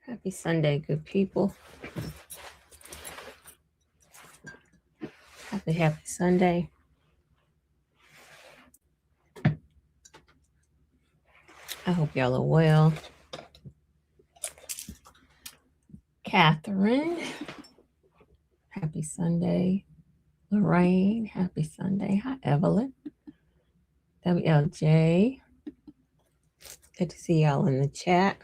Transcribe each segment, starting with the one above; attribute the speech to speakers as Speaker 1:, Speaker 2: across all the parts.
Speaker 1: Happy Sunday, good people. Happy Sunday. I hope y'all are well. Catherine, happy Sunday. Lorraine, happy Sunday. Hi, Evelyn. WLJ, good to see y'all in the chat.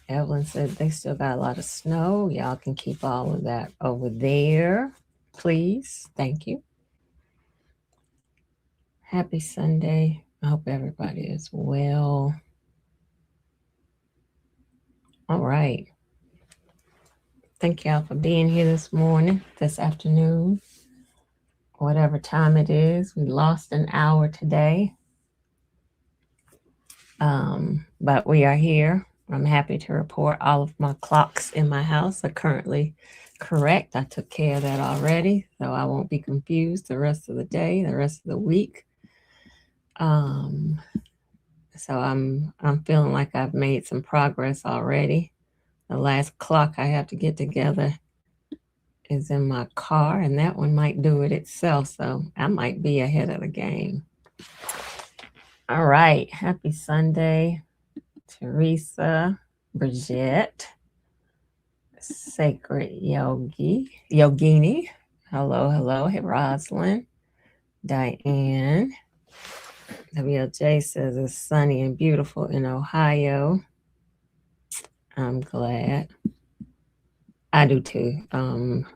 Speaker 1: Evelyn said they still got a lot of snow. Y'all can keep all of that over there, please. Thank you. Happy Sunday. I hope everybody is well. All right. Thank y'all for being here this morning, this afternoon, whatever time it is. We lost an hour today, but we are here. I'm happy to report all of my clocks in my house are currently correct. I took care of that already, so I won't be confused the rest of the day, the rest of the week. So I'm feeling like I've made some progress already. The last clock I have to get together is in my car, and that one might do it itself, so I might be ahead of the game. All right, happy Sunday, Teresa, Bridget, Sacred Yogini. Hello. Hey, Rosalind, Diane. WLJ says it's sunny and beautiful in Ohio. I'm glad. I do too. I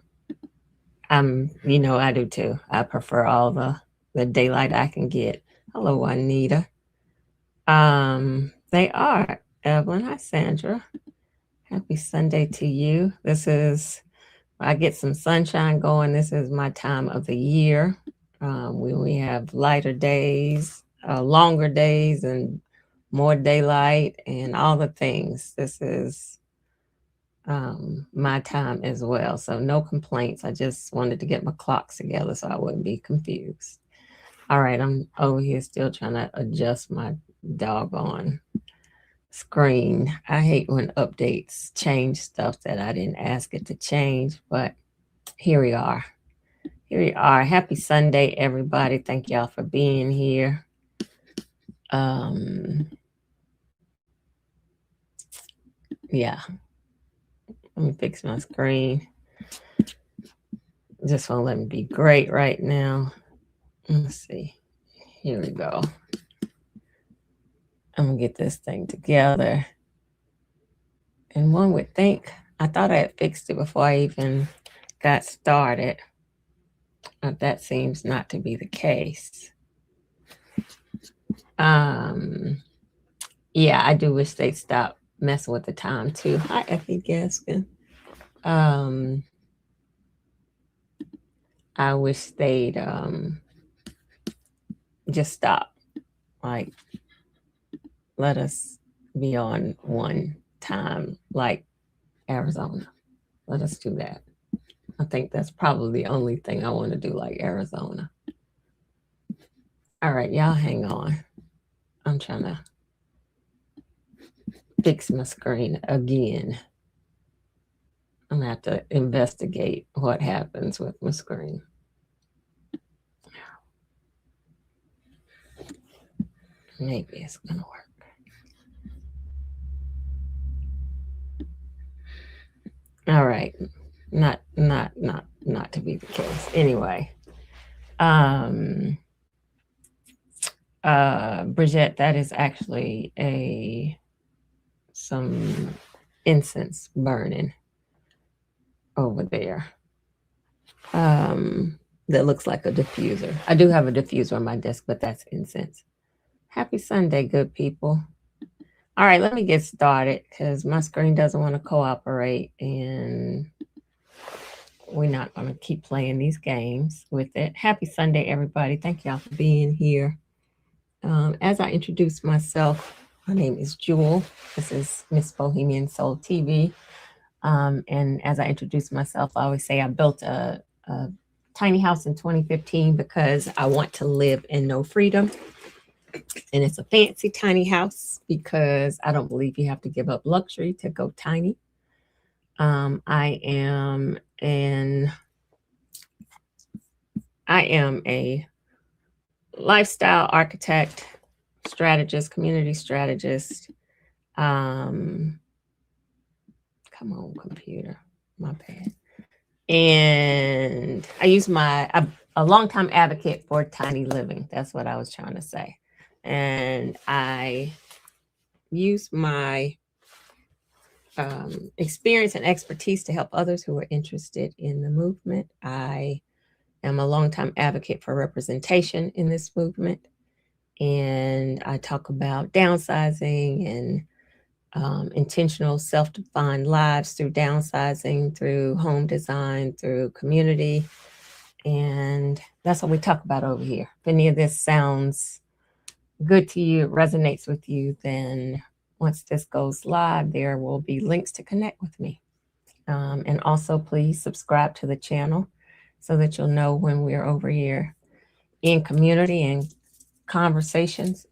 Speaker 1: do too. I prefer all the daylight I can get. Hello, Juanita. They are. Evelyn, hi, Sandra. Happy Sunday to you. I get some sunshine going. This is my time of the year. When we have lighter days, longer days, and more daylight and all the things. This is my time as well. So no complaints. I just wanted to get my clocks together so I wouldn't be confused. All right, I'm over here still trying to adjust my doggone screen. I hate when updates change stuff that I didn't ask it to change, but here we are. Happy Sunday, everybody. Thank y'all for being here. Yeah. Let me fix my screen. Just won't let me be great right now. Let's see. Here we go. I'm going to get this thing together. And one would think, I thought I had fixed it before I even got started. But that seems not to be the case. Yeah, I do wish they'd stop messing with the time too. Hi, Effie Gaskin. I wish they'd just stop. Like, let us be on one time, like Arizona. Let us do that. I think that's probably the only thing I want to do, like Arizona. All right, y'all hang on. I'm trying to fix my screen again. I'm going to have to investigate what happens with my screen. Maybe it's going to work. All right. Not to be the case. Anyway. Bridget, that is actually some incense burning over there. That looks like a diffuser. I do have a diffuser on my desk, but that's incense. Happy Sunday, good people. All right, let me get started because my screen doesn't want to cooperate and we're not going to keep playing these games with it. Happy Sunday, everybody. Thank y'all for being here. As I introduce myself, my name is Jewel. This is Miss Bohemian Soul TV. And as I introduce myself, I always say I built a tiny house in 2015 because I want to live in no freedom. And it's a fancy tiny house because I don't believe you have to give up luxury to go tiny. I am a lifestyle architect, strategist, community strategist. Come on, computer, my bad. And I use a longtime advocate for tiny living. That's what I was trying to say. And I use my experience and expertise to help others who are interested in the movement. I am a longtime advocate for representation in this movement. And I talk about downsizing and intentional self-defined lives through downsizing, through home design, through community. And that's what we talk about over here. If any of this sounds good to you, resonates with you, then once this goes live, there will be links to connect with me. And also, please subscribe to the channel so that you'll know when we're over here in community and conversations.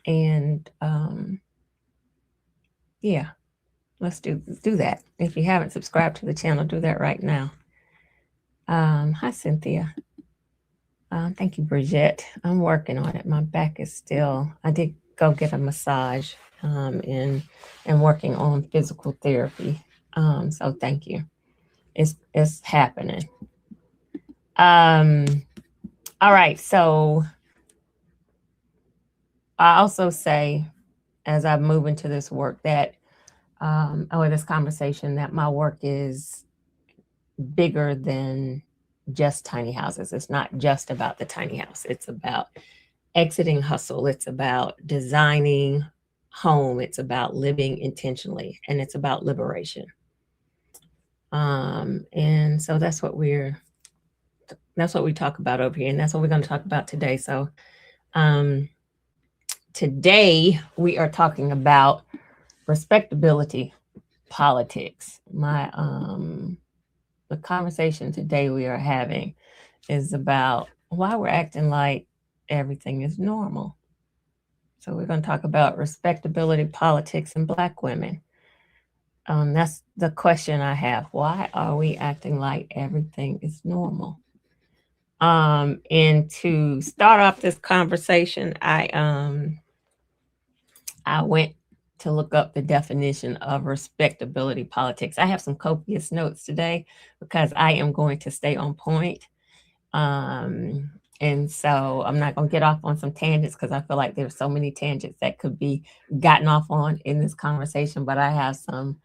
Speaker 1: And yeah, let's do that. If you haven't subscribed to the channel, do that right now. Hi, Cynthia. Thank you, Bridget. I'm working on it. My back is still, I did go get a massage and working on physical therapy. So thank you. It's happening. All right. So I also say, as I move into this work that, or this conversation, that my work is bigger than just tiny houses. It's not just about the tiny house. It's about exiting hustle. It's about designing home. It's about living intentionally, and it's about liberation. And so that's what we talk about over here, and that's what we're going to talk about today. So today we are talking about respectability politics. The conversation today we are having is about why we're acting like everything is normal. So we're going to talk about respectability politics and Black women. That's the question I have. Why are we acting like everything is normal? And to start off this conversation, I went to look up the definition of respectability politics. I have some copious notes today because I am going to stay on point. And so I'm not going to get off on some tangents because I feel like there's so many tangents that could be gotten off on in this conversation, but I have some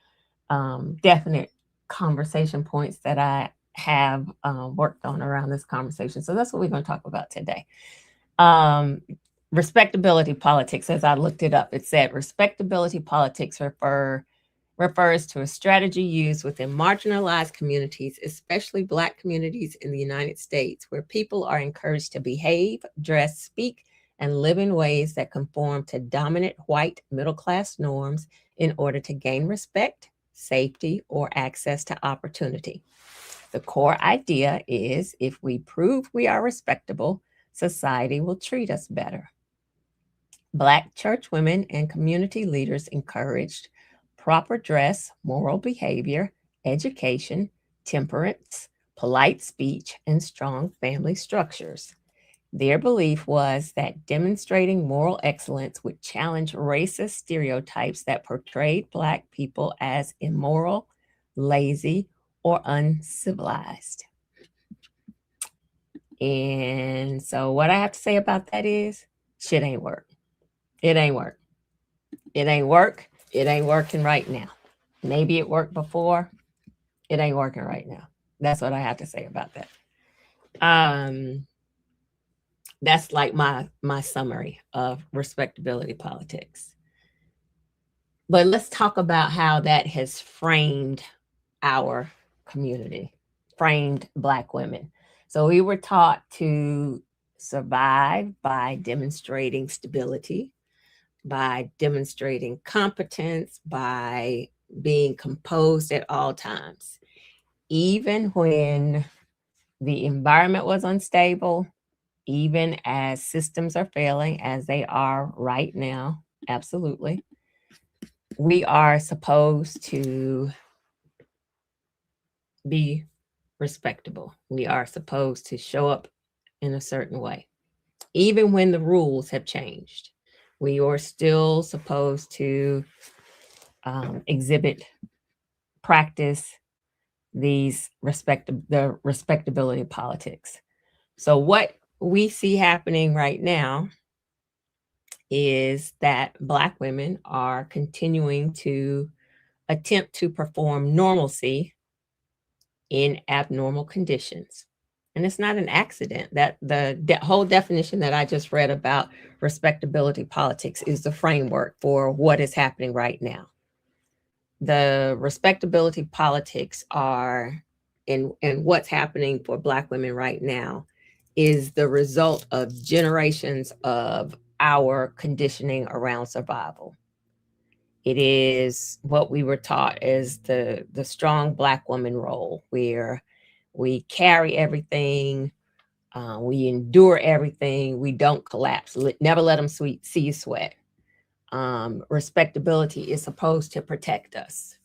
Speaker 1: definite conversation points that I have worked on around this conversation. So that's what we're going to talk about today. Respectability politics, as I looked it up, it said respectability politics refers to a strategy used within marginalized communities, especially Black communities in the United States, where people are encouraged to behave, dress, speak, and live in ways that conform to dominant white middle-class norms in order to gain respect, safety, or access to opportunity. The core idea is if we prove we are respectable, society will treat us better. Black church women and community leaders encouraged proper dress, moral behavior, education, temperance, polite speech, and strong family structures. Their belief was that demonstrating moral excellence would challenge racist stereotypes that portrayed Black people as immoral, lazy, or uncivilized. And so what I have to say about that is shit ain't work. It ain't work. It ain't work. It ain't working right now. Maybe it worked before. It ain't working right now. That's what I have to say about that. That's like my summary of respectability politics. But let's talk about how that has framed our community, framed Black women. So we were taught to survive by demonstrating stability, by demonstrating competence, by being composed at all times. Even when the environment was unstable, even as systems are failing, as they are right now. Absolutely. We are supposed to be respectable. We are supposed to show up in a certain way. Even when the rules have changed, we are still supposed to exhibit, practice the respectability of politics. So what we see happening right now is that Black women are continuing to attempt to perform normalcy in abnormal conditions. And it's not an accident that the whole definition that I just read about respectability politics is the framework for what is happening right now. The respectability politics are in what's happening for Black women right now is the result of generations of our conditioning around survival. It is what we were taught as the strong Black woman role, where we carry everything, we endure everything, we don't collapse. Never let them see you sweat. Respectability is supposed to protect us.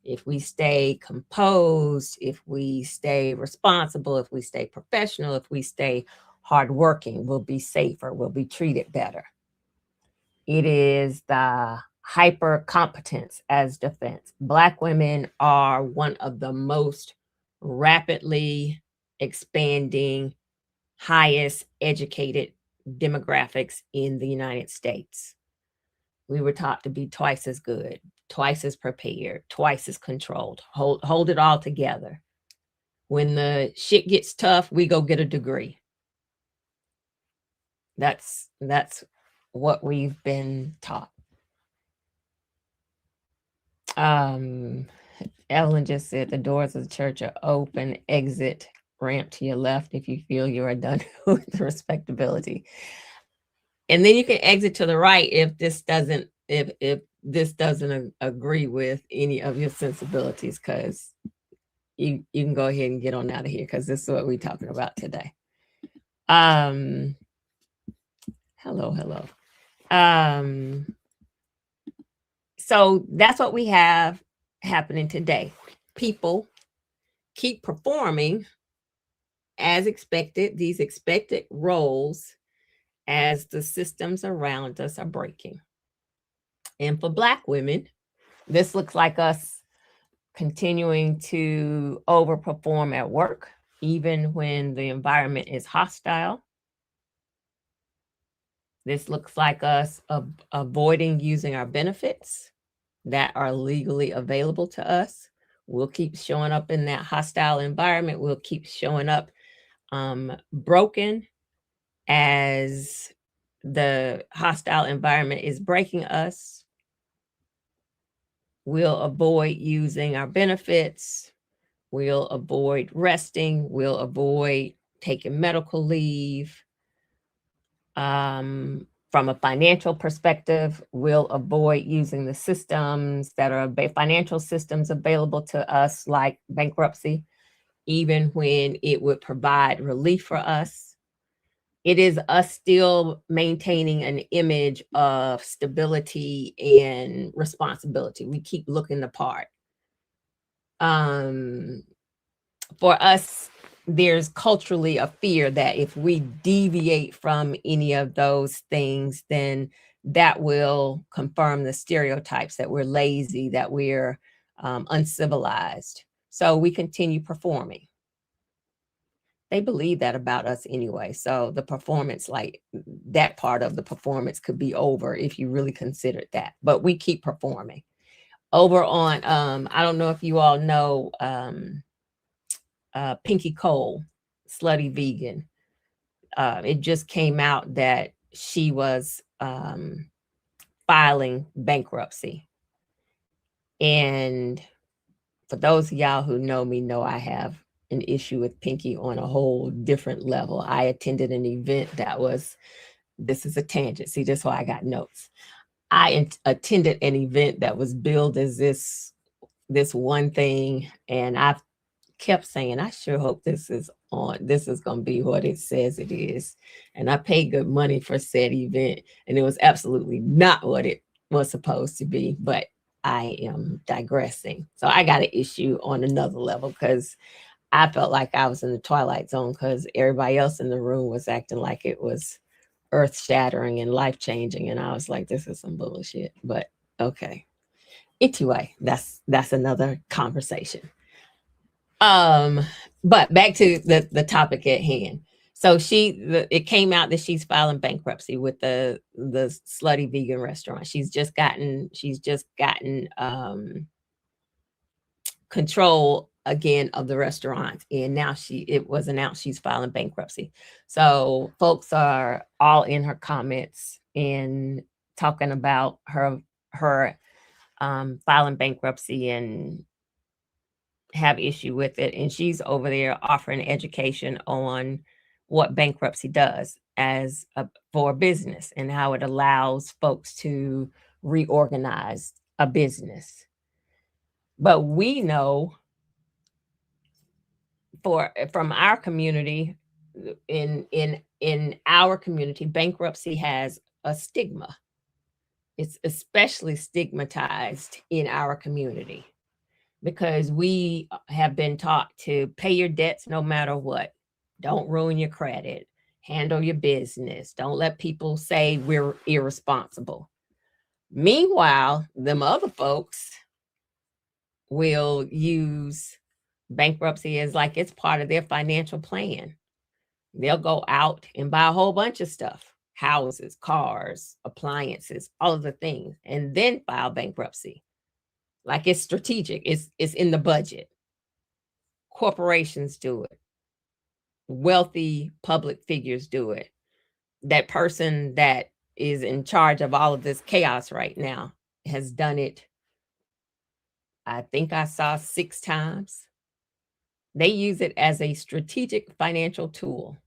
Speaker 1: If we stay composed, if we stay responsible, if we stay professional, if we stay hardworking, we'll be safer, we'll be treated better. It is the hyper competence as defense. Black women are one of the most rapidly expanding, highest educated demographics in the United States. We were taught to be twice as good, twice as prepared, twice as controlled, hold it all together. When the shit gets tough, we go get a degree. That's what we've been taught. Evelyn just said the doors of the church are open, exit ramp to your left if you feel you are done with respectability. And then you can exit to the right if this doesn't agree with any of your sensibilities, because you can go ahead and get on out of here, because this is what we're talking about today. Hello. So that's what we have happening today. People keep performing as expected, these expected roles, as the systems around us are breaking. And for Black women, this looks like us continuing to overperform at work, even when the environment is hostile. This looks like us avoiding using our benefits that are legally available to us. We'll keep showing up in that hostile environment. We'll keep showing up broken as the hostile environment is breaking us. We'll avoid using our benefits. We'll avoid resting. We'll avoid taking medical leave. From a financial perspective, we'll avoid using the systems that are financial systems available to us, like bankruptcy, even when it would provide relief for us. It is us still maintaining an image of stability and responsibility. We keep looking the part. For us, there's culturally a fear that if we deviate from any of those things, then that will confirm the stereotypes that we're lazy, that we're uncivilized. So we continue performing. They believe that about us anyway. So the performance, like that part of the performance could be over if you really considered that, but we keep performing. Over on, I don't know if you all know, Pinky Cole, Slutty Vegan. It just came out that she was filing bankruptcy. And for those of y'all who know me, know I have an issue with Pinky on a whole different level. I attended an event that was, this is a tangent. See, that's why I got notes. I attended an event that was billed as this one thing, and I've kept saying, I sure hope this is going to be what it says it is. And I paid good money for said event, and it was absolutely not what it was supposed to be. But I am digressing. So I got an issue on another level because I felt like I was in the twilight zone because everybody else in the room was acting like it was earth shattering and life changing. And I was like, this is some bullshit. But okay. Anyway, that's another conversation. But back to the topic at hand. So it came out that she's filing bankruptcy with the slutty vegan restaurant. She's just gotten control again of the restaurant, and now it was announced she's filing bankruptcy. So folks are all in her comments and talking about her filing bankruptcy and have issue with it, and she's over there offering education on what bankruptcy does for a business and how it allows folks to reorganize a business. But we know from our community, in our community, bankruptcy has a stigma. It's especially stigmatized in our community because we have been taught to pay your debts no matter what. Don't ruin your credit. Handle your business. Don't let people say we're irresponsible. Meanwhile, them other folks will use bankruptcy as like it's part of their financial plan. They'll go out and buy a whole bunch of stuff, houses, cars, appliances, all of the things, and then file bankruptcy. Like it's strategic. It's in the budget. Corporations do it. Wealthy public figures do it. That person that is in charge of all of this chaos right now has done it. I think I saw 6 times. They use it as a strategic financial tool.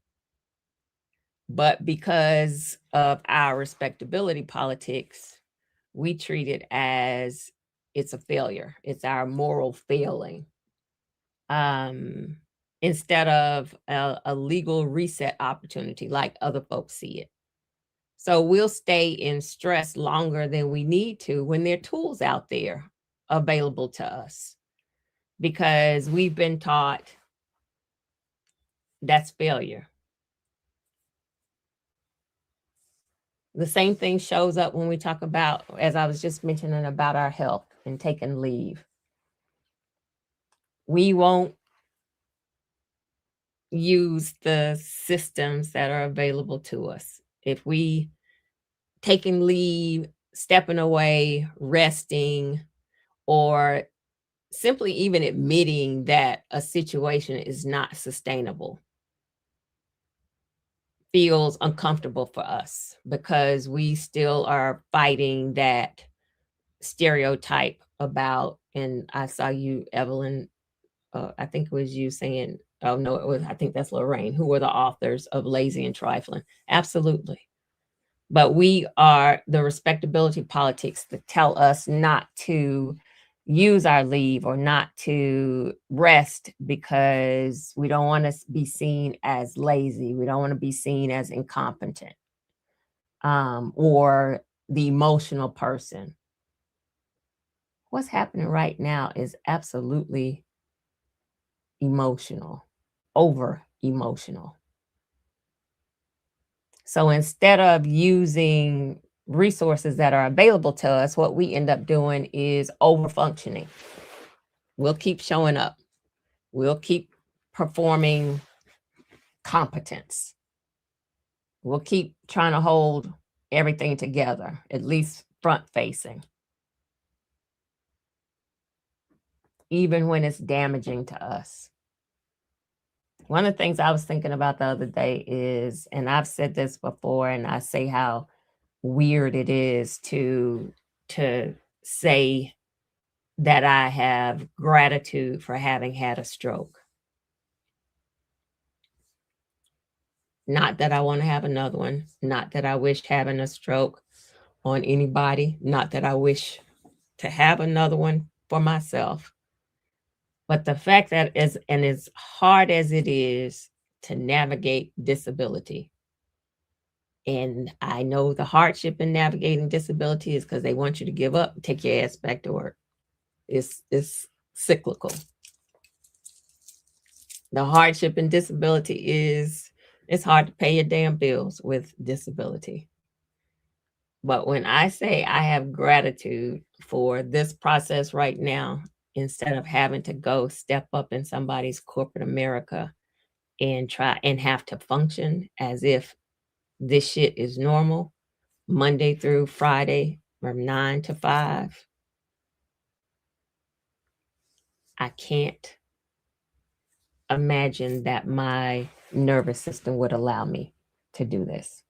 Speaker 1: But because of our respectability politics, we treat it as it's a failure. It's our moral failing. Instead of a legal reset opportunity like other folks see it. So we'll stay in stress longer than we need to when there are tools out there available to us, because we've been taught that's failure. The same thing shows up when we talk about, as I was just mentioning, about our health and taking leave. We won't use the systems that are available to us. If we taking leave, stepping away, resting, or simply even admitting that a situation is not sustainable feels uncomfortable for us because we still are fighting that stereotype about, and I saw you, Evelyn, I think it was you saying, oh no, I think that's Lorraine, who were the authors of Lazy and Trifling. Absolutely. But we are the respectability politics that tell us not to use our leave or not to rest because we don't want to be seen as lazy. We don't want to be seen as incompetent or the emotional person. What's happening right now is absolutely emotional, over emotional. So instead of using resources that are available to us, what we end up doing is over functioning. We'll keep showing up. We'll keep performing competence. We'll keep trying to hold everything together, at least front facing, even when it's damaging to us. One of the things I was thinking about the other day is, and I've said this before, and I say how weird it is to say that I have gratitude for having had a stroke. Not that I want to have another one, not that I wish having a stroke on anybody, not that I wish to have another one for myself, But the fact that as hard as it is to navigate disability, and I know the hardship in navigating disability is because they want you to give up and take your ass back to work. It's cyclical. The hardship in disability is it's hard to pay your damn bills with disability. But when I say I have gratitude for this process right now, instead of having to go step up in somebody's corporate America and try and have to function as if this shit is normal, Monday through Friday from 9 to 5, I can't imagine that my nervous system would allow me to do this.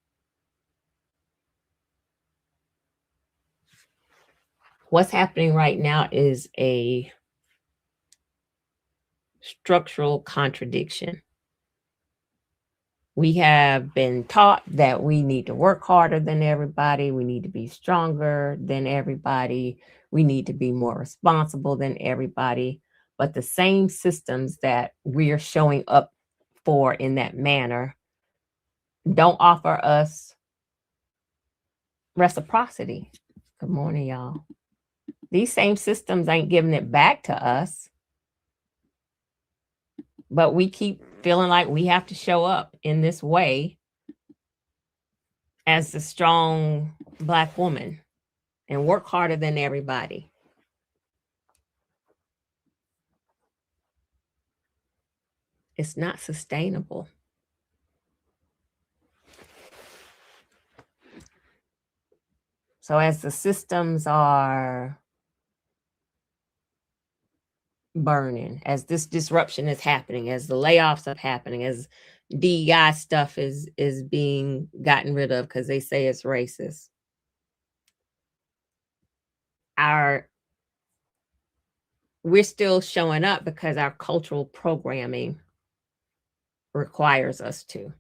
Speaker 1: What's happening right now is a structural contradiction. We have been taught that we need to work harder than everybody. We need to be stronger than everybody. We need to be more responsible than everybody. But the same systems that we are showing up for in that manner don't offer us reciprocity. Good morning, y'all. These same systems ain't giving it back to us, but we keep feeling like we have to show up in this way as the strong Black woman and work harder than everybody. It's not sustainable. So as the systems are burning, as this disruption is happening, as the layoffs are happening, as DEI stuff is being gotten rid of because they say it's racist, we're still showing up because our cultural programming requires us to.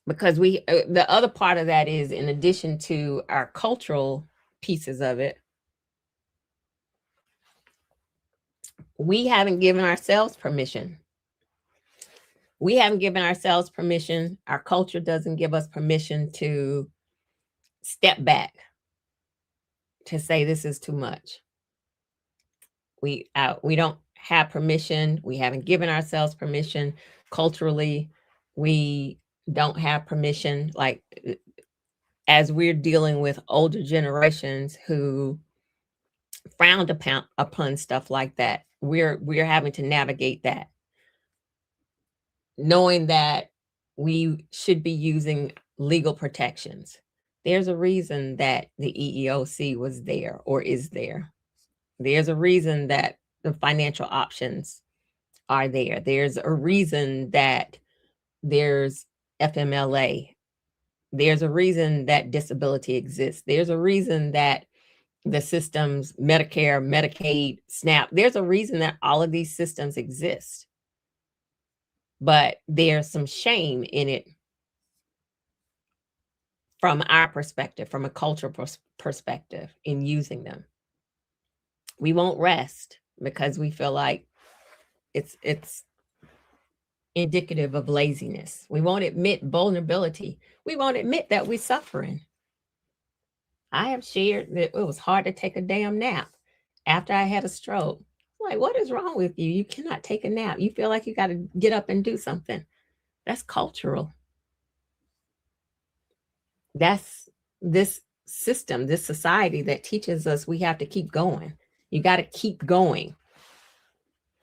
Speaker 1: Because the other part of that is, in addition to our cultural pieces of it, we haven't given ourselves permission. We haven't given ourselves permission. Our culture doesn't give us permission to step back, to say this is too much. We don't have permission. We haven't given ourselves permission culturally. We don't have permission, like, as we're dealing with older generations who frowned upon stuff like that. We're having to navigate that, knowing that we should be using legal protections. There's a reason that the EEOC was there or is there. There's a reason that the financial options are there. There's a reason that there's FMLA. There's a reason that disability exists. There's a reason that the systems, Medicare, Medicaid, SNAP, there's a reason that all of these systems exist. But there's some shame in it from our perspective, from a cultural perspective, in using them. We won't rest because we feel like it's indicative of laziness. We won't admit vulnerability. We won't admit that we're suffering. I have shared that it was hard to take a damn nap after I had a stroke. Like, what is wrong with you? You cannot take a nap. You feel like you got to get up and do something. That's cultural. That's this system, this society that teaches us we have to keep going. You got to keep going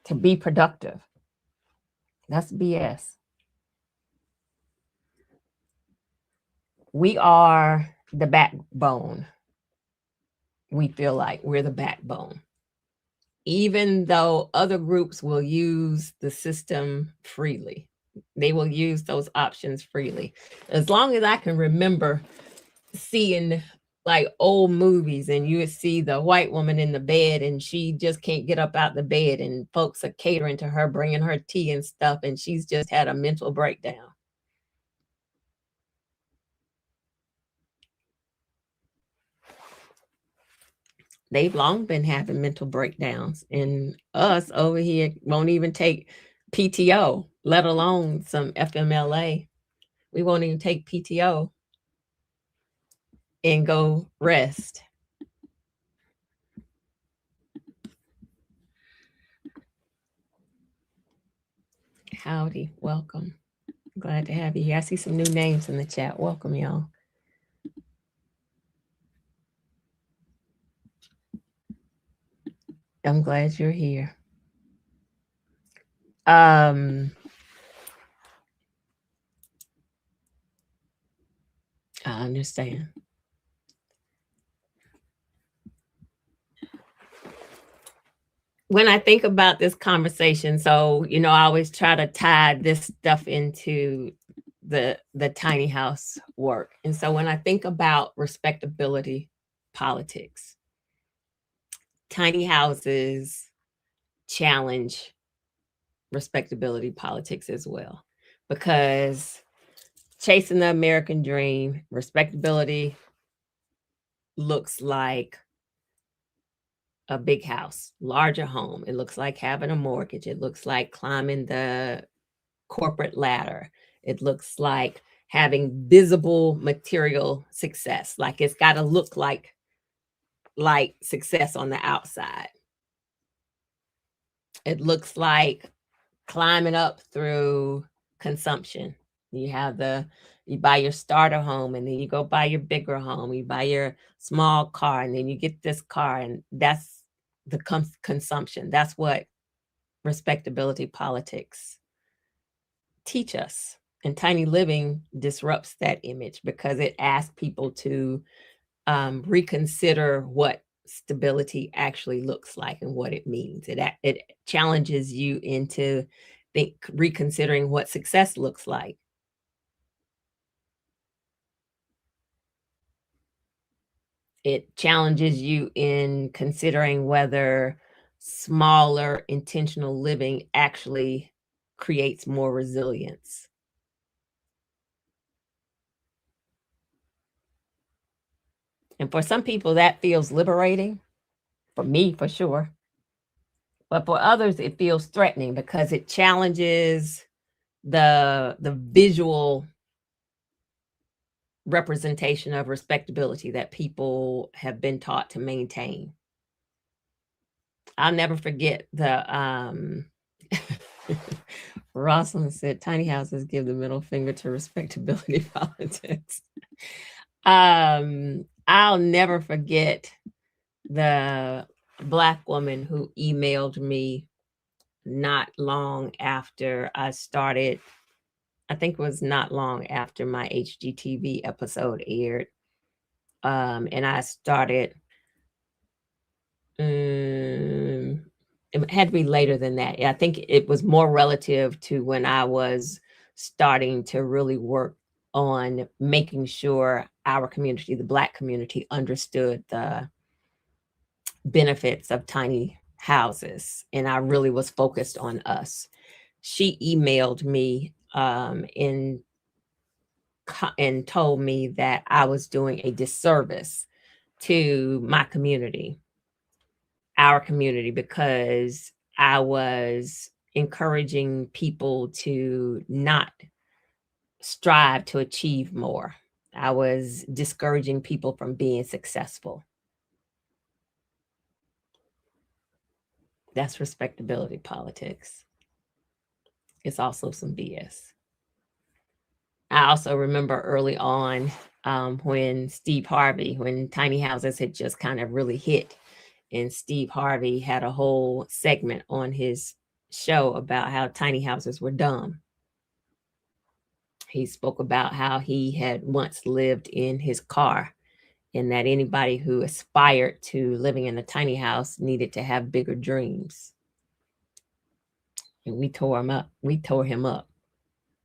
Speaker 1: to be productive. That's BS. We are the backbone. We feel like we're the backbone. Even though other groups will use the system freely, they will use those options freely. As long as I can remember seeing like old movies, and you would see the white woman in the bed and she just can't get up out the bed, and folks are catering to her, bringing her tea and stuff, and she's just had a mental breakdown. they've long been having mental breakdowns, and us over here won't even take PTO, let alone some FMLA. We won't even take PTO and go rest. Howdy, welcome. Glad to have you here. I see some new names in the chat. Welcome, y'all. I'm glad you're here. I understand. When I think about this conversation, so I always try to tie this stuff into the tiny house work. And so when I think about respectability politics, tiny houses challenge respectability politics as well, because chasing the American dream, respectability looks like a big house, larger home. It looks like having a mortgage. It looks like climbing the corporate ladder. It looks like having visible material success. Like it's got to look like success on the outside. It looks like climbing up through consumption. You buy your starter home, and then you go buy your bigger home. You buy your small car, and then you get this car, and that's the consumption. That's what respectability politics teach us. And tiny living disrupts that image because it asks people to reconsider what stability actually looks like and what it means. It challenges you into reconsidering what success looks like. It challenges you in considering whether smaller intentional living actually creates more resilience. And for some people, that feels liberating. For me, for sure. But for others, it feels threatening because it challenges the visual representation of respectability that people have been taught to maintain. I'll never forget Rosalind said tiny houses give the middle finger to respectability politics. I'll never forget the Black woman who emailed me not long after I started. I think it was not long after my HGTV episode aired. And I started, it had to be later than that. I think it was more relative to when I was starting to really work on making sure our community, the Black community, understood the benefits of tiny houses. And I really was focused on us. She emailed me and told me that I was doing a disservice to my community, our community, because I was encouraging people to not strive to achieve more. I was discouraging people from being successful. That's respectability politics. It's also some BS. I also remember early on when tiny houses had just kind of really hit, and Steve Harvey had a whole segment on his show about how tiny houses were dumb. He spoke about how he had once lived in his car, and that anybody who aspired to living in a tiny house needed to have bigger dreams. And we tore him up.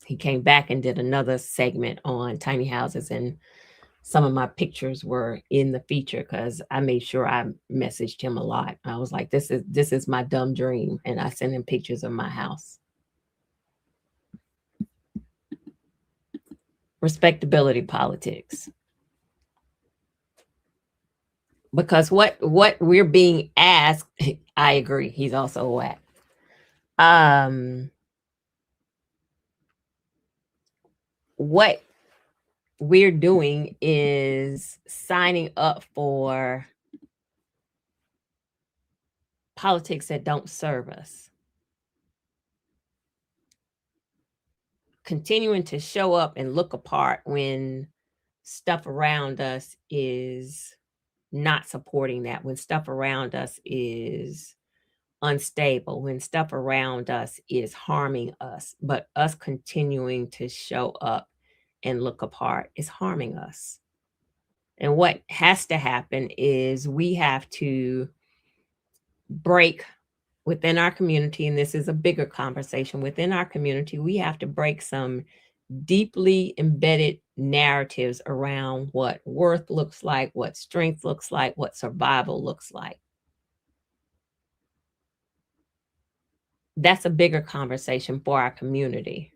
Speaker 1: He came back and did another segment on tiny houses, and some of my pictures were in the feature because I made sure I messaged him a lot. I was like, this is my dumb dream. And I sent him pictures of my house. Respectability politics. Because what we're being asked, I agree, he's also a whack. What we're doing is signing up for politics that don't serve us. Continuing to show up and look apart when stuff around us is not supporting that, when stuff around us is unstable, when stuff around us is harming us, but us continuing to show up and look apart is harming us. And what has to happen is we have to break within our community, and this is a bigger conversation within our community, we have to break some deeply embedded narratives around what worth looks like, what strength looks like, what survival looks like. That's a bigger conversation for our community.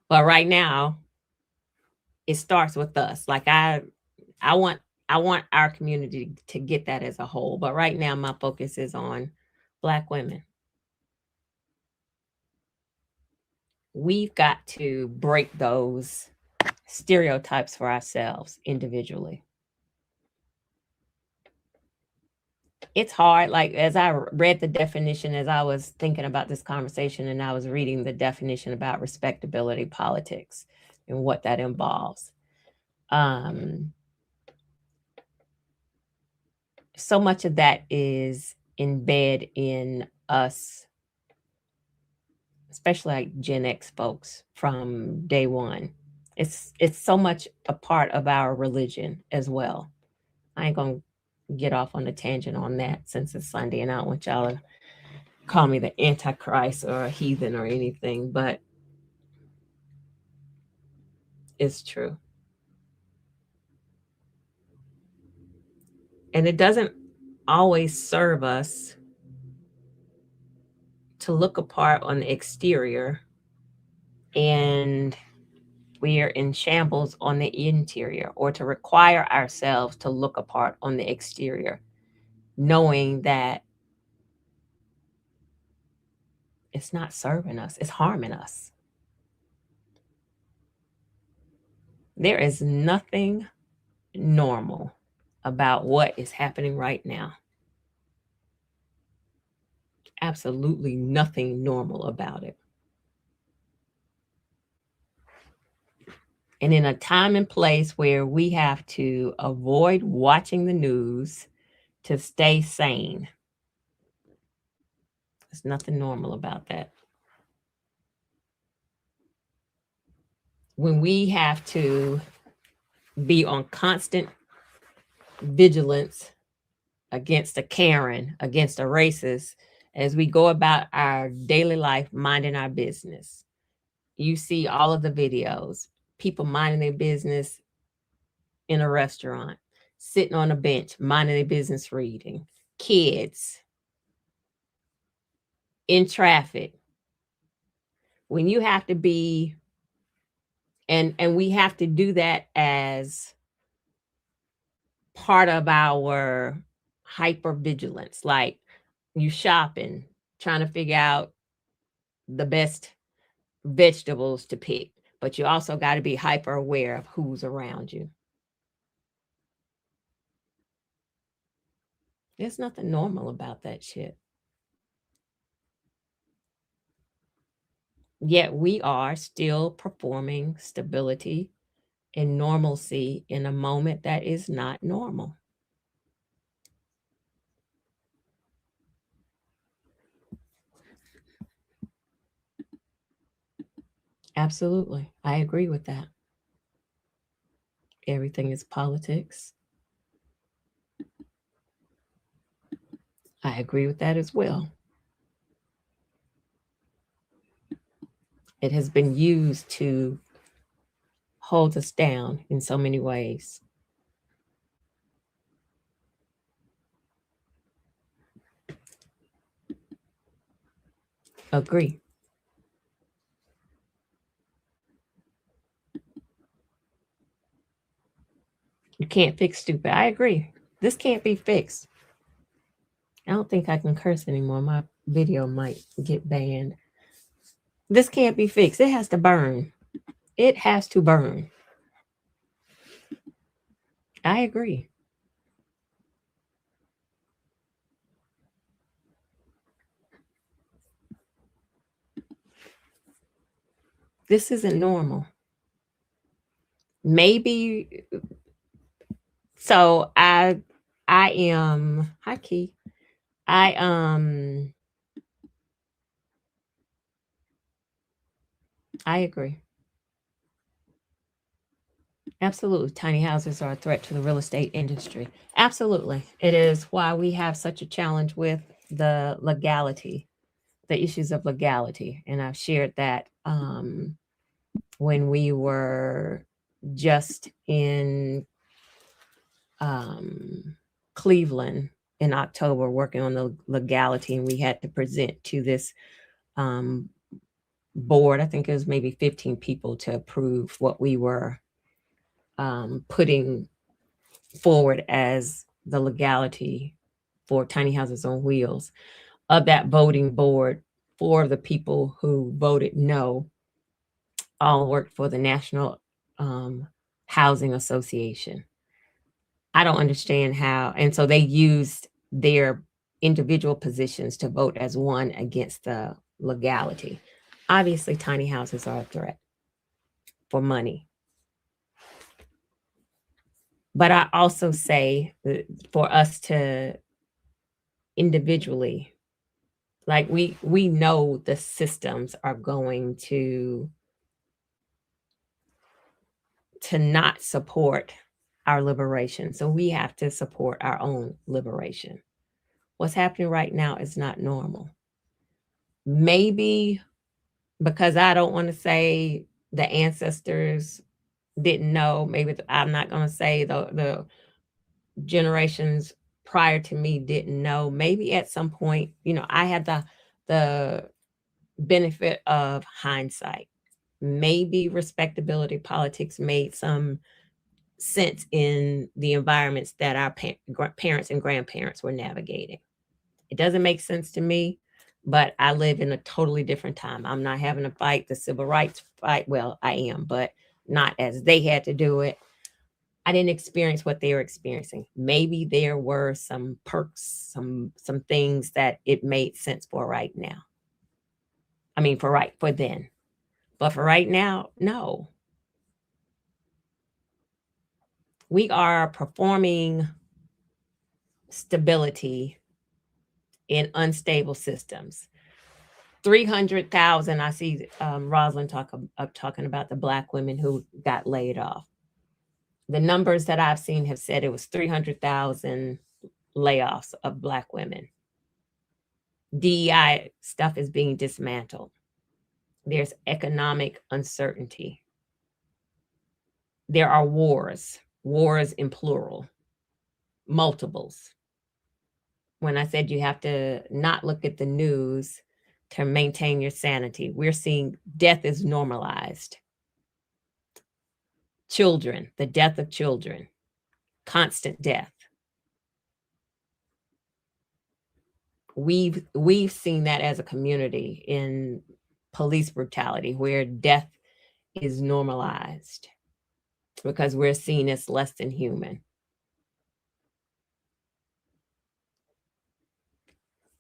Speaker 1: But right now, it starts with us. Like I want our community to get that as a whole. But right now, my focus is on Black women. We've got to break those stereotypes for ourselves individually. It's hard. Like, as I read the definition, as I was thinking about this conversation, and I was reading the definition about respectability politics and what that involves. So much of that is embedded in us, especially like Gen X folks from day one. It's so much a part of our religion as well. I ain't gonna get off on a tangent on that since it's Sunday, and I don't want y'all to call me the Antichrist or a heathen or anything, but it's true. And it doesn't always serve us to look apart on the exterior and we are in shambles on the interior, or to require ourselves to look apart on the exterior, knowing that it's not serving us, it's harming us. There is nothing normal about what is happening right now. Absolutely nothing normal about it. And in a time and place where we have to avoid watching the news to stay sane, there's nothing normal about that. When we have to be on constant vigilance against a Karen, against a racist, as we go about our daily life minding our business. You see all of the videos, people minding their business in a restaurant, sitting on a bench, minding their business reading, kids in traffic. When you have to be, and we have to do that as part of our hypervigilance, like you shopping, trying to figure out the best vegetables to pick, but you also got to be hyper aware of who's around you. There's nothing normal about that shit. Yet we are still performing stability and normalcy in a moment that is not normal. Absolutely. I agree with that. Everything is politics. I agree with that as well. It has been used to hold us down in so many ways. Agree. You can't fix stupid. I agree. This can't be fixed. I don't think I can curse anymore. My video might get banned. This can't be fixed. It has to burn. It has to burn. I agree. This isn't normal. Maybe so I am hi Key. I I agree. Absolutely. Tiny houses are a threat to the real estate industry. Absolutely. It is why we have such a challenge with the legality, the issues of legality. And I've shared that when we were just in Cleveland in October working on the legality, and we had to present to this um, board. I think it was maybe 15 people to approve what we were putting forward as the legality for tiny houses on wheels. Of that voting board, 4 of the people who voted no all worked for the National Housing Association. I don't understand how. And so they used their individual positions to vote as one against the legality. Obviously, tiny houses are a threat for money. But I also say for us to individually, like we know the systems are going to not support our liberation. So we have to support our own liberation. What's happening right now is not normal. Maybe because I don't want to say the ancestors didn't know, maybe I'm not going to say the generations prior to me didn't know. Maybe at some point, I had the benefit of hindsight. Maybe respectability politics made some sense in the environments that our parents and grandparents were navigating. It doesn't make sense to me, but I live in a totally different time. I'm not having to fight the civil rights fight. Well, I am, but not as they had to do it. I didn't experience what they were experiencing. Maybe there were some perks, some things that it made sense for right now. I mean, for then. But for right now, no. We are performing stability in unstable systems. 300,000. I see Rosalind talking about the Black women who got laid off. The numbers that I've seen have said it was 300,000 layoffs of Black women. DEI stuff is being dismantled. There's economic uncertainty. There are wars in plural, multiples. When I said you have to not look at the news to maintain your sanity, we're seeing death is normalized. Children, the death of children, constant death. We've seen that as a community in police brutality where death is normalized because we're seen as less than human.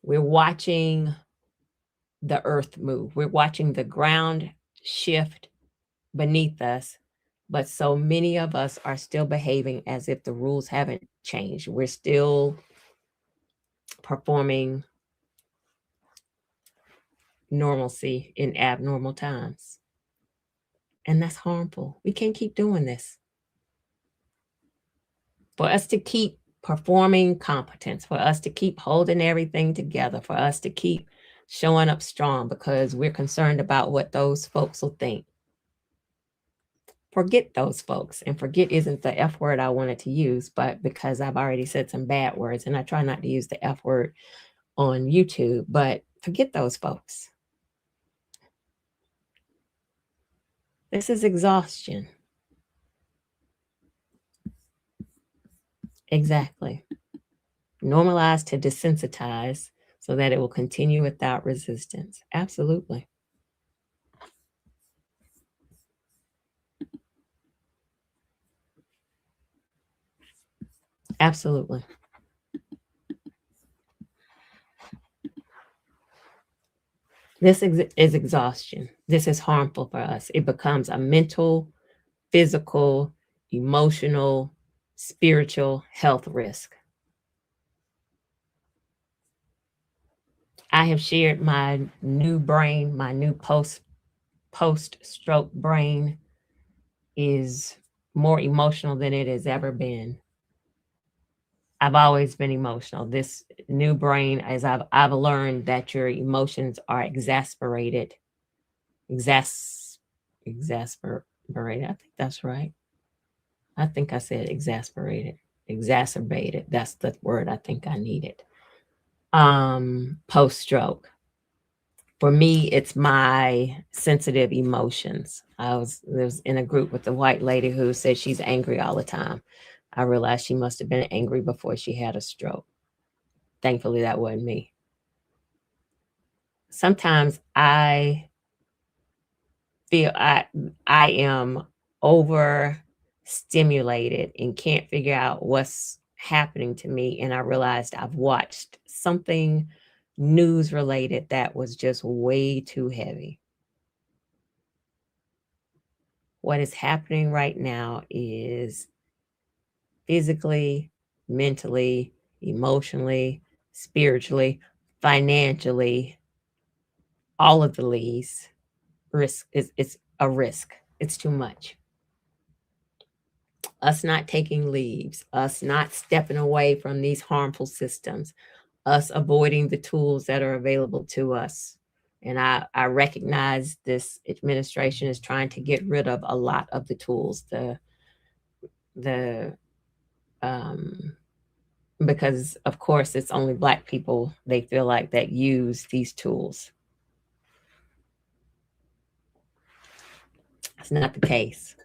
Speaker 1: We're watching the earth move. We're watching the ground shift beneath us, but so many of us are still behaving as if the rules haven't changed. We're still performing normalcy in abnormal times. And that's harmful. We can't keep doing this. For us to keep performing competence, for us to keep holding everything together, for us to keep showing up strong because we're concerned about what those folks will think. Forget those folks. And forget isn't the F word I wanted to use, but because I've already said some bad words and I try not to use the F word on YouTube, but forget those folks. This is exhaustion. Exactly. Normalize to desensitize so that it will continue without resistance. Absolutely. Absolutely. This is exhaustion. This is harmful for us. It becomes a mental, physical, emotional, spiritual health risk. I have shared my new brain, my new post stroke brain is more emotional than it has ever been. I've always been emotional. This new brain, as I've learned that your emotions are exasperated, exasperated. I think that's right. I think I said exasperated, exacerbated. That's the word I think I needed. Post stroke. For me, it's my sensitive emotions. I was in a group with a white lady who said she's angry all the time. I realized she must have been angry before she had a stroke. Thankfully, that wasn't me. Sometimes I feel I am overstimulated and can't figure out what's happening to me. And I realized I've watched something news related that was just way too heavy. What is happening right now is physically, mentally, emotionally, spiritually, financially, all of the leads. Risk is it's a risk. It's too much. Us not taking leaves, us not stepping away from these harmful systems, us avoiding the tools that are available to us. And I recognize this administration is trying to get rid of a lot of the tools, the because of course it's only Black people they feel like that use these tools. It's not the case.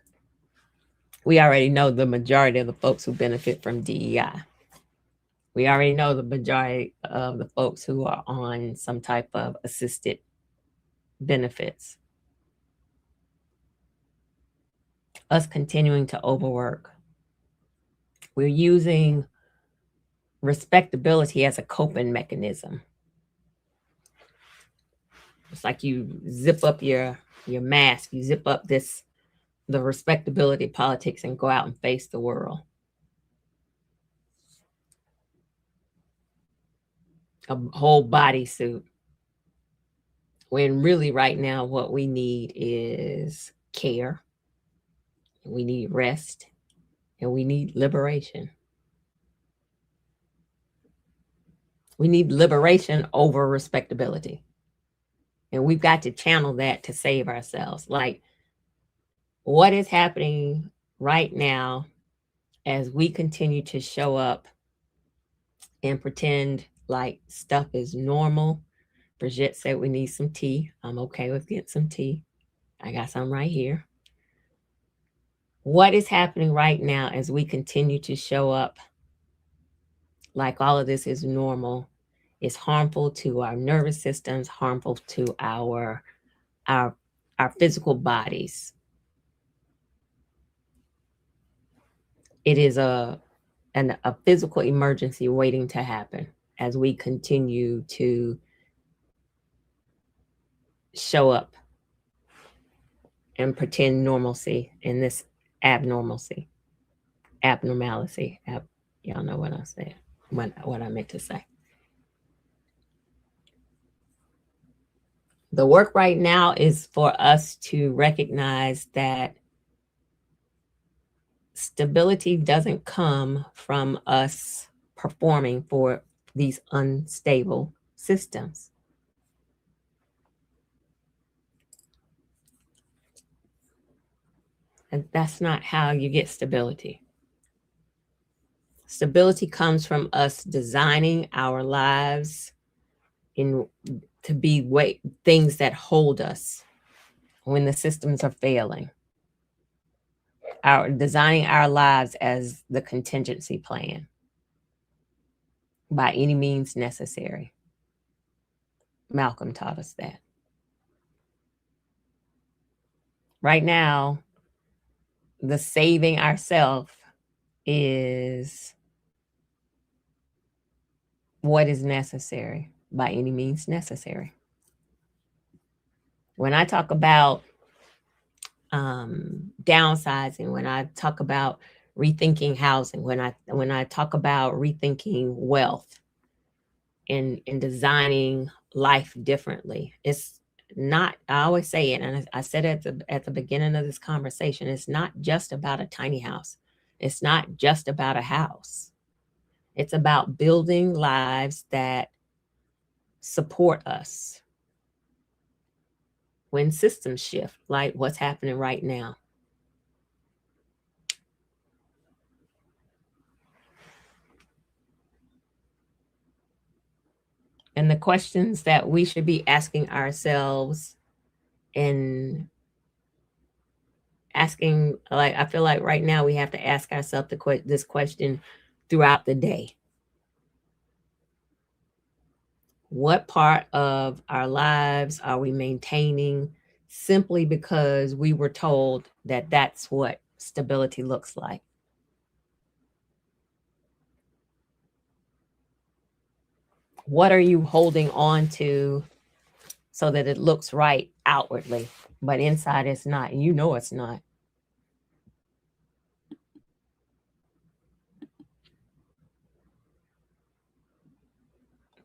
Speaker 1: We already know the majority of the folks who benefit from DEI. We already know the majority of the folks who are on some type of assisted benefits. Us continuing to overwork. We're using respectability as a coping mechanism. It's like you zip up your mask, you zip up the respectability politics and go out and face the world. A whole bodysuit. When really right now what we need is care, we need rest, and we need liberation. We need liberation over respectability. And we've got to channel that to save ourselves. Like, what is happening right now as we continue to show up and pretend like stuff is normal? Brigitte said we need some tea. I'm okay with getting some tea. I got some right here. What is happening right now as we continue to show up like all of this is normal is harmful to our nervous systems, harmful to our physical bodies. It is a physical emergency waiting to happen as we continue to show up and pretend normalcy in this abnormality. Y'all know what I said, what I meant to say. The work right now is for us to recognize that stability doesn't come from us performing for these unstable systems. And that's not how you get stability. Stability comes from us designing our lives to be things that hold us when the systems are failing. Designing our lives as the contingency plan. by any means necessary. Malcolm taught us that. Right now, the saving ourselves is what is necessary by any means necessary. When I talk about downsizing, when I talk about rethinking housing, when I talk about rethinking wealth and designing life differently, it's not, I always say it, and I said it at the beginning of this conversation, it's not just about a tiny house. It's not just about a house. It's about building lives that support us when systems shift, like what's happening right now. And the questions that we should be asking ourselves and asking, like, I feel like right now we have to ask ourselves this question throughout the day. What part of our lives are we maintaining simply because we were told that that's what stability looks like? What are you holding on to so that it looks right outwardly, but inside it's not? You know it's not.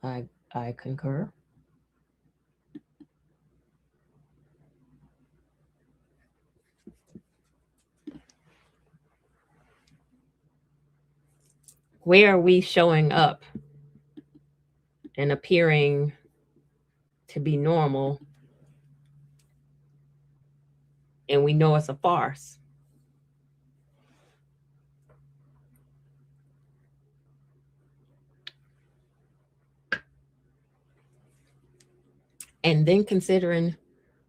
Speaker 1: I concur. Where are we showing up and appearing to be normal, and we know it's a farce? And then considering,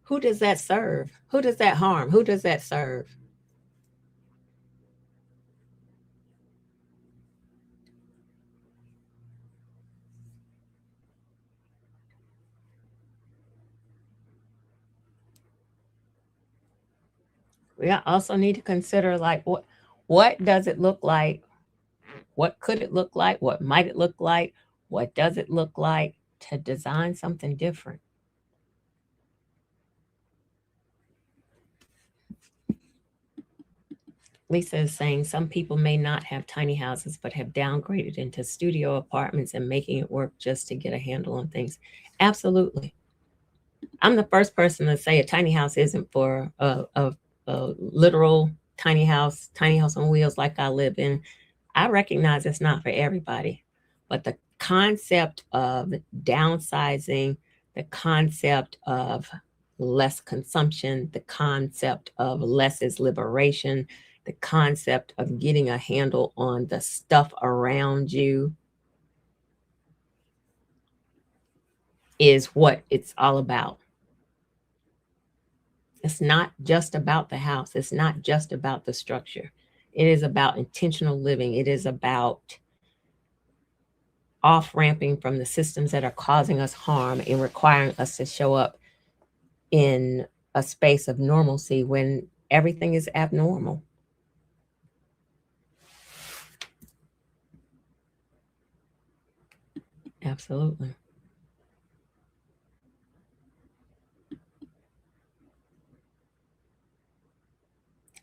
Speaker 1: who does that serve? Who does that harm? Who does that serve? We also need to consider, like, what does it look like? What could it look like? What might it look like? What does it look like to design something different? Lisa is saying some people may not have tiny houses, but have downgraded into studio apartments and making it work just to get a handle on things. Absolutely. I'm the first person to say a tiny house isn't for a literal tiny house on wheels like I live in. I recognize it's not for everybody, but the concept of downsizing, the concept of less consumption, the concept of less is liberation, the concept of getting a handle on the stuff around you is what it's all about. It's not just about the house. It's not just about the structure. It is about intentional living. It is about off-ramping from the systems that are causing us harm and requiring us to show up in a space of normalcy when everything is abnormal. Absolutely.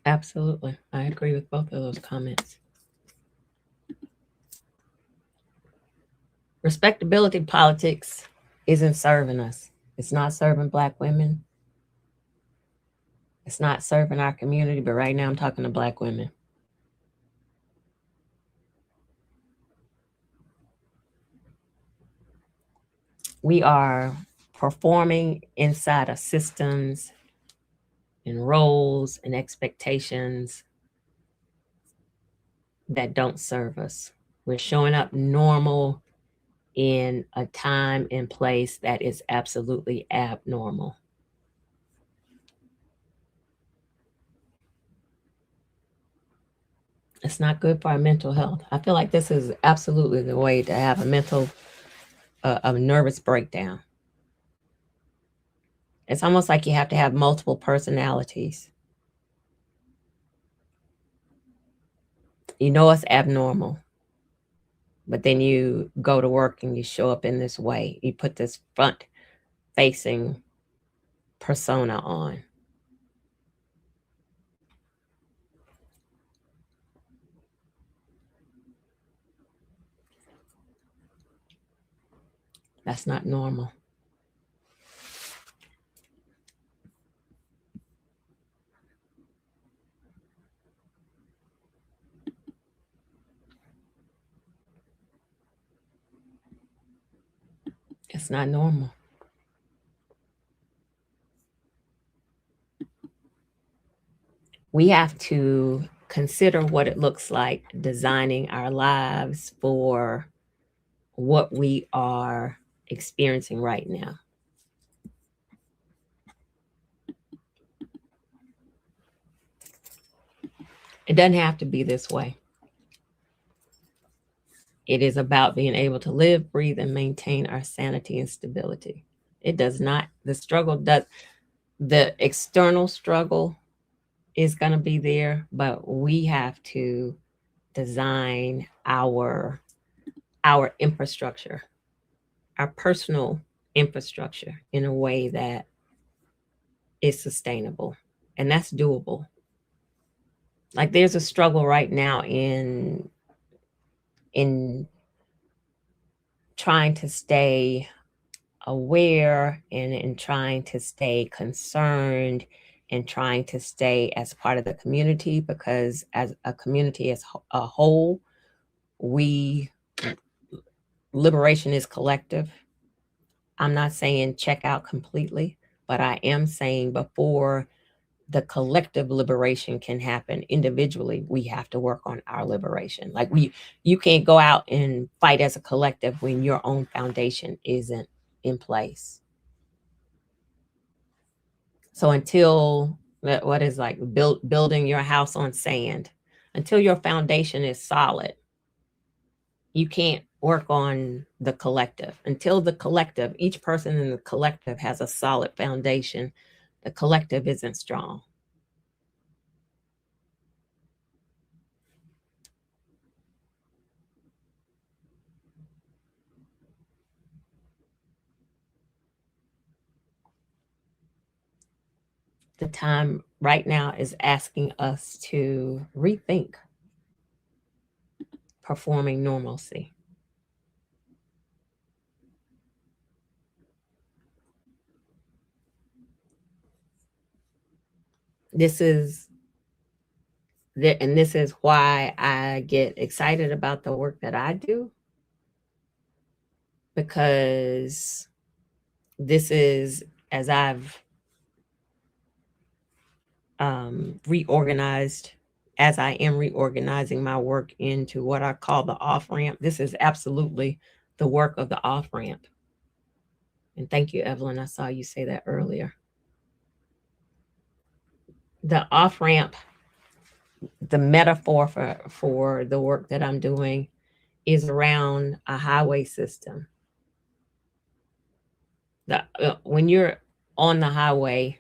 Speaker 1: Absolutely. I agree with both of those comments. Respectability politics isn't serving us. It's not serving Black women. It's not serving our community, but right now I'm talking to Black women. We are performing inside of systems and roles and expectations that don't serve us. We're showing up normal in a time and place that is absolutely abnormal. It's not good for our mental health. I feel like this is absolutely the way to have a nervous breakdown. It's almost like you have to have multiple personalities. You know it's abnormal, but then you go to work and you show up in this way. You put this front facing persona on. That's not normal. It's not normal. We have to consider what it looks like designing our lives for what we are experiencing right now. It doesn't have to be this way. It is about being able to live, breathe, and maintain our sanity and stability. It does not, the external struggle is going to be there, but we have to design our infrastructure, our personal infrastructure in a way that is sustainable. And that's doable. Like there's a struggle right now in trying to stay aware and in trying to stay concerned and trying to stay as part of the community, because as a community as a whole, liberation is collective. I'm not saying check out completely, but I am saying before the collective liberation can happen individually, we have to work on our liberation. Like you can't go out and fight as a collective when your own foundation isn't in place. So until what is like building your house on sand, until your foundation is solid, you can't work on the collective. Until the collective, each person in the collective has a solid foundation, the collective isn't strong. The time right now is asking us to rethink performing normalcy. This is this is why I get excited about the work that I do, because this is, as I've reorganized, as I am reorganizing my work into what I call the off ramp, this is absolutely the work of the off ramp. And thank you, Evelyn. I saw you say that earlier. The off ramp, the metaphor for the work that I'm doing is around a highway system. When you're on the highway,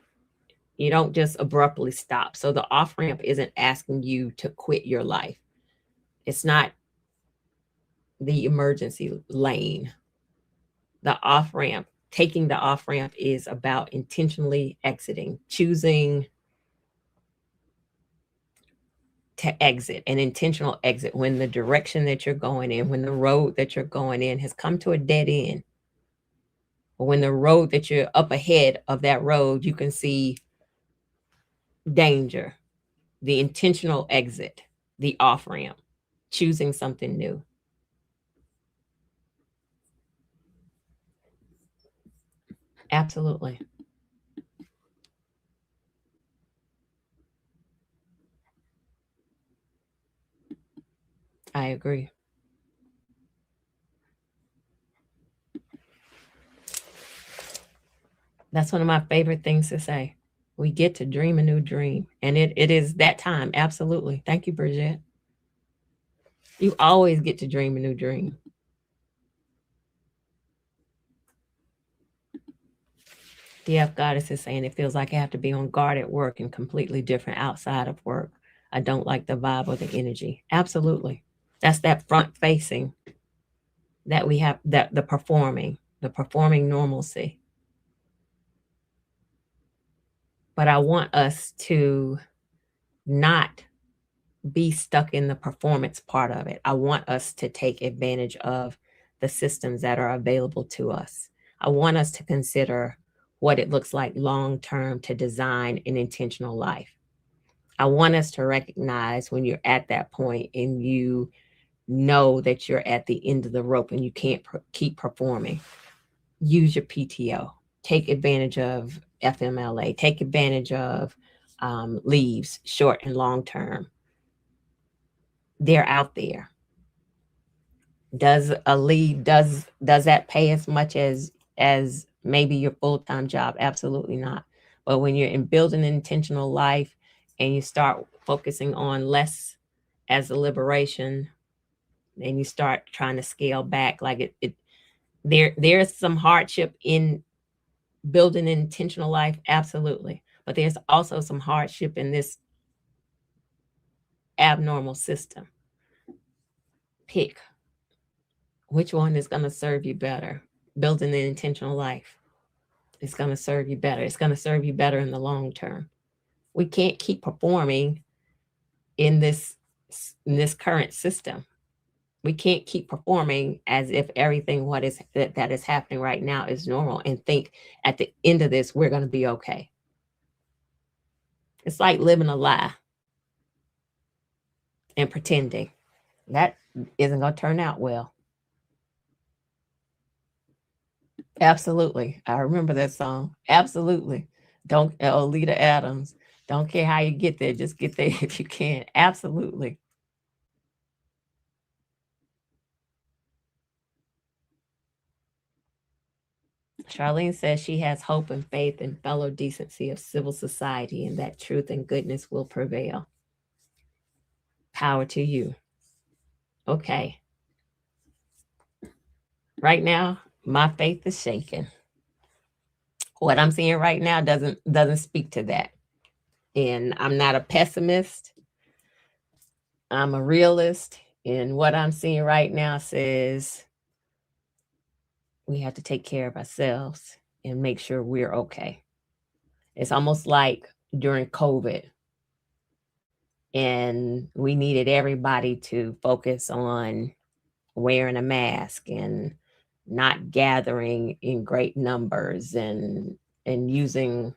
Speaker 1: you don't just abruptly stop. So the off ramp isn't asking you to quit your life. It's not the emergency lane. The off ramp, taking the off ramp is about intentionally exiting, choosing to exit, an intentional exit when the direction that you're going in, when the road that you're going in has come to a dead end, or when the road that you're up ahead of that road, you can see danger, the intentional exit, the off ramp, choosing something new. Absolutely. I agree. That's one of my favorite things to say. We get to dream a new dream. And it is that time. Absolutely. Thank you, Bridget. You always get to dream a new dream. DF Goddess is saying it feels like I have to be on guard at work and completely different outside of work. I don't like the vibe or the energy. Absolutely. That's that front facing that we have, that the performing normalcy. But I want us to not be stuck in the performance part of it. I want us to take advantage of the systems that are available to us. I want us to consider what it looks like long term to design an intentional life. I want us to recognize when you're at that point and you know that you're at the end of the rope and you can't keep performing. Use your PTO. Take advantage of FMLA. Take advantage of leaves, short and long term. They're out there. Does a leave does that pay as much as maybe your full-time job? Absolutely not. But when you're in building an intentional life and you start focusing on less as a liberation and you start trying to scale back, like there's some hardship in building an intentional life, absolutely. But there's also some hardship in this abnormal system. Pick which one is going to serve you better. Building an intentional life is going to serve you better. It's going to serve you better in the long term. We can't keep performing in this current system. We can't keep performing as if everything that is happening right now is normal and think at the end of this we're going to be okay. It's like living a lie and pretending. That isn't going to turn out well. Absolutely. I remember that song. Absolutely. Don't, Olita Adams. Don't care how you get there. Just get there if you can. Absolutely. Charlene says she has hope and faith in fellow decency of civil society and that truth and goodness will prevail. Power to you. Okay. Right now, my faith is shaken. What I'm seeing right now doesn't speak to that. And I'm not a pessimist. I'm a realist. And what I'm seeing right now says we have to take care of ourselves and make sure we're okay. It's almost like during COVID, and we needed everybody to focus on wearing a mask and not gathering in great numbers and using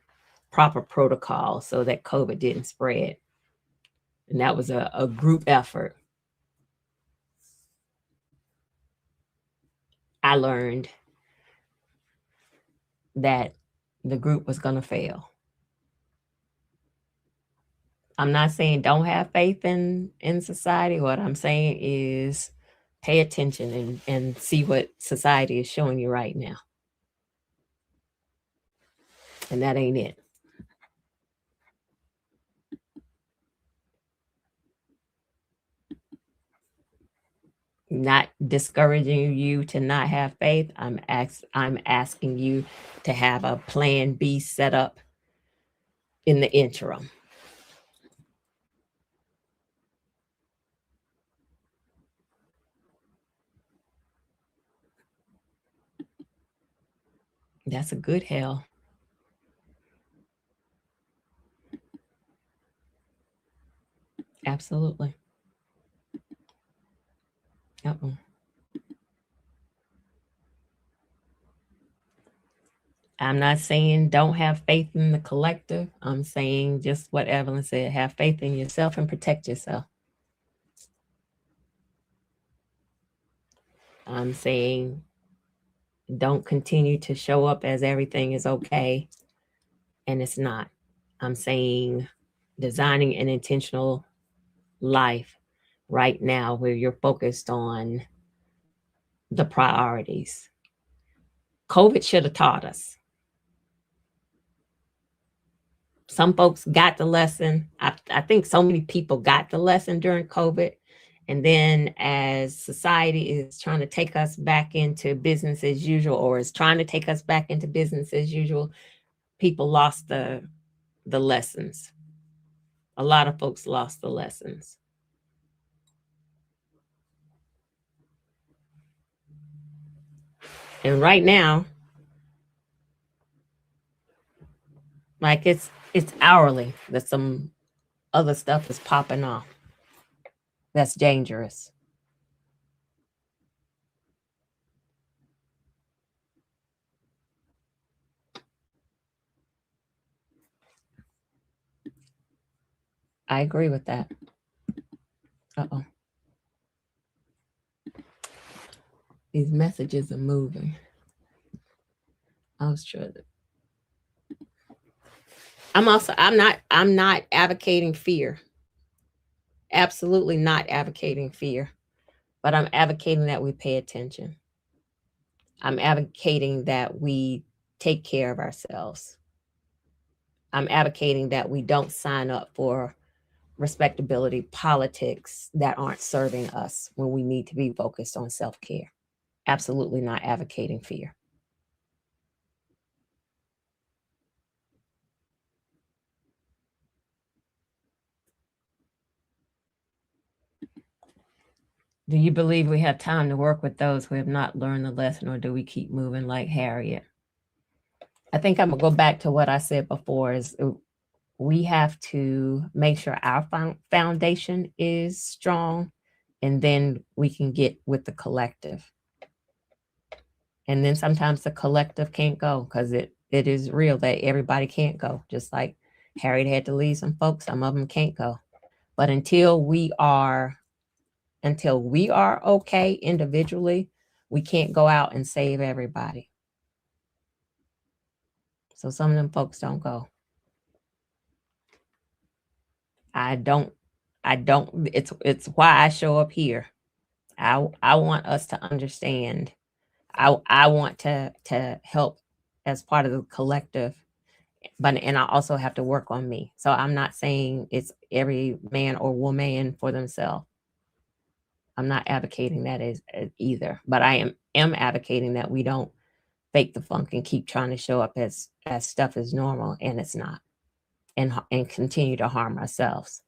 Speaker 1: proper protocol so that COVID didn't spread. And that was a group effort. I learned that the group was going to fail. I'm not saying don't have faith in society. What I'm saying is pay attention and see what society is showing you right now. And that ain't it. Not discouraging you to not have faith. I'm asking you to have a plan B set up in the interim. That's a good hell. Absolutely. Uh-uh. I'm not saying don't have faith in the collective. I'm saying just what Evelyn said, have faith in yourself and protect yourself. I'm saying don't continue to show up as everything is okay and it's not. I'm saying designing an intentional life right now where you're focused on the priorities. COVID should have taught us. Some folks got the lesson. I think so many people got the lesson during COVID And then as society is trying to take us back into business as usual, or is trying to take us back into business as usual, people lost the lessons. A lot of folks lost the lessons. And right now, like it's hourly that some other stuff is popping off. That's dangerous. I agree with that. Uh-oh. These messages are moving. I was sure that I'm not advocating fear. Absolutely not advocating fear, but I'm advocating that we pay attention. I'm advocating that we take care of ourselves. I'm advocating that we don't sign up for respectability politics that aren't serving us when we need to be focused on self-care. Absolutely not advocating fear. Do you believe we have time to work with those who have not learned the lesson, or do we keep moving like Harriet? I think I'm gonna go back to what I said before, is we have to make sure our foundation is strong, and then we can get with the collective. And then sometimes the collective can't go, because it is real that everybody can't go. Just like Harriet had to leave some folks, some of them can't go. But until we are okay individually, we can't go out and save everybody. So some of them folks don't go. I don't, it's why I show up here. I want us to understand. I want to help as part of the collective, and I also have to work on me. So I'm not saying it's every man or woman for themselves. I'm not advocating that as either, but I am advocating that we don't fake the funk and keep trying to show up as stuff is normal, and it's not, and continue to harm ourselves.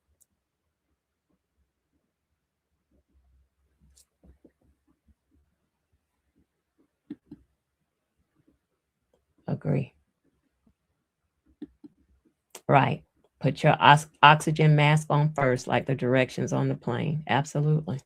Speaker 1: Agree. Right. Put your oxygen mask on first, like the directions on the plane. Absolutely.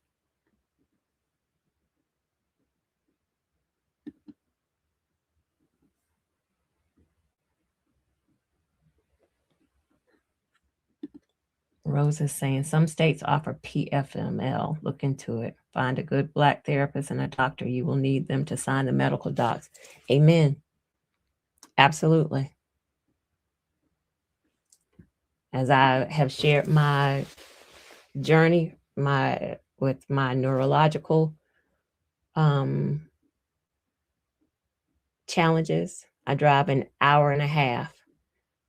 Speaker 1: Rose is saying some states offer PFML. Look into it. Find a good Black therapist and a doctor. You will need them to sign the medical docs. Amen. Absolutely. As I have shared my journey, with my neurological challenges, I drive an hour and a half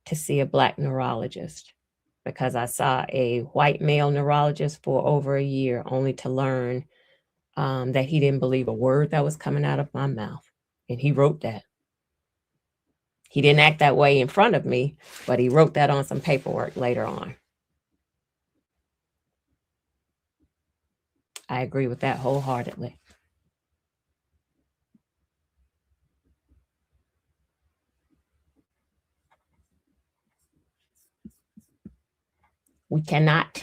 Speaker 1: to see a Black neurologist, because I saw a white male neurologist for over a year, only to learn that he didn't believe a word that was coming out of my mouth. And he wrote that. He didn't act that way in front of me, but he wrote that on some paperwork later on. I agree with that wholeheartedly. We cannot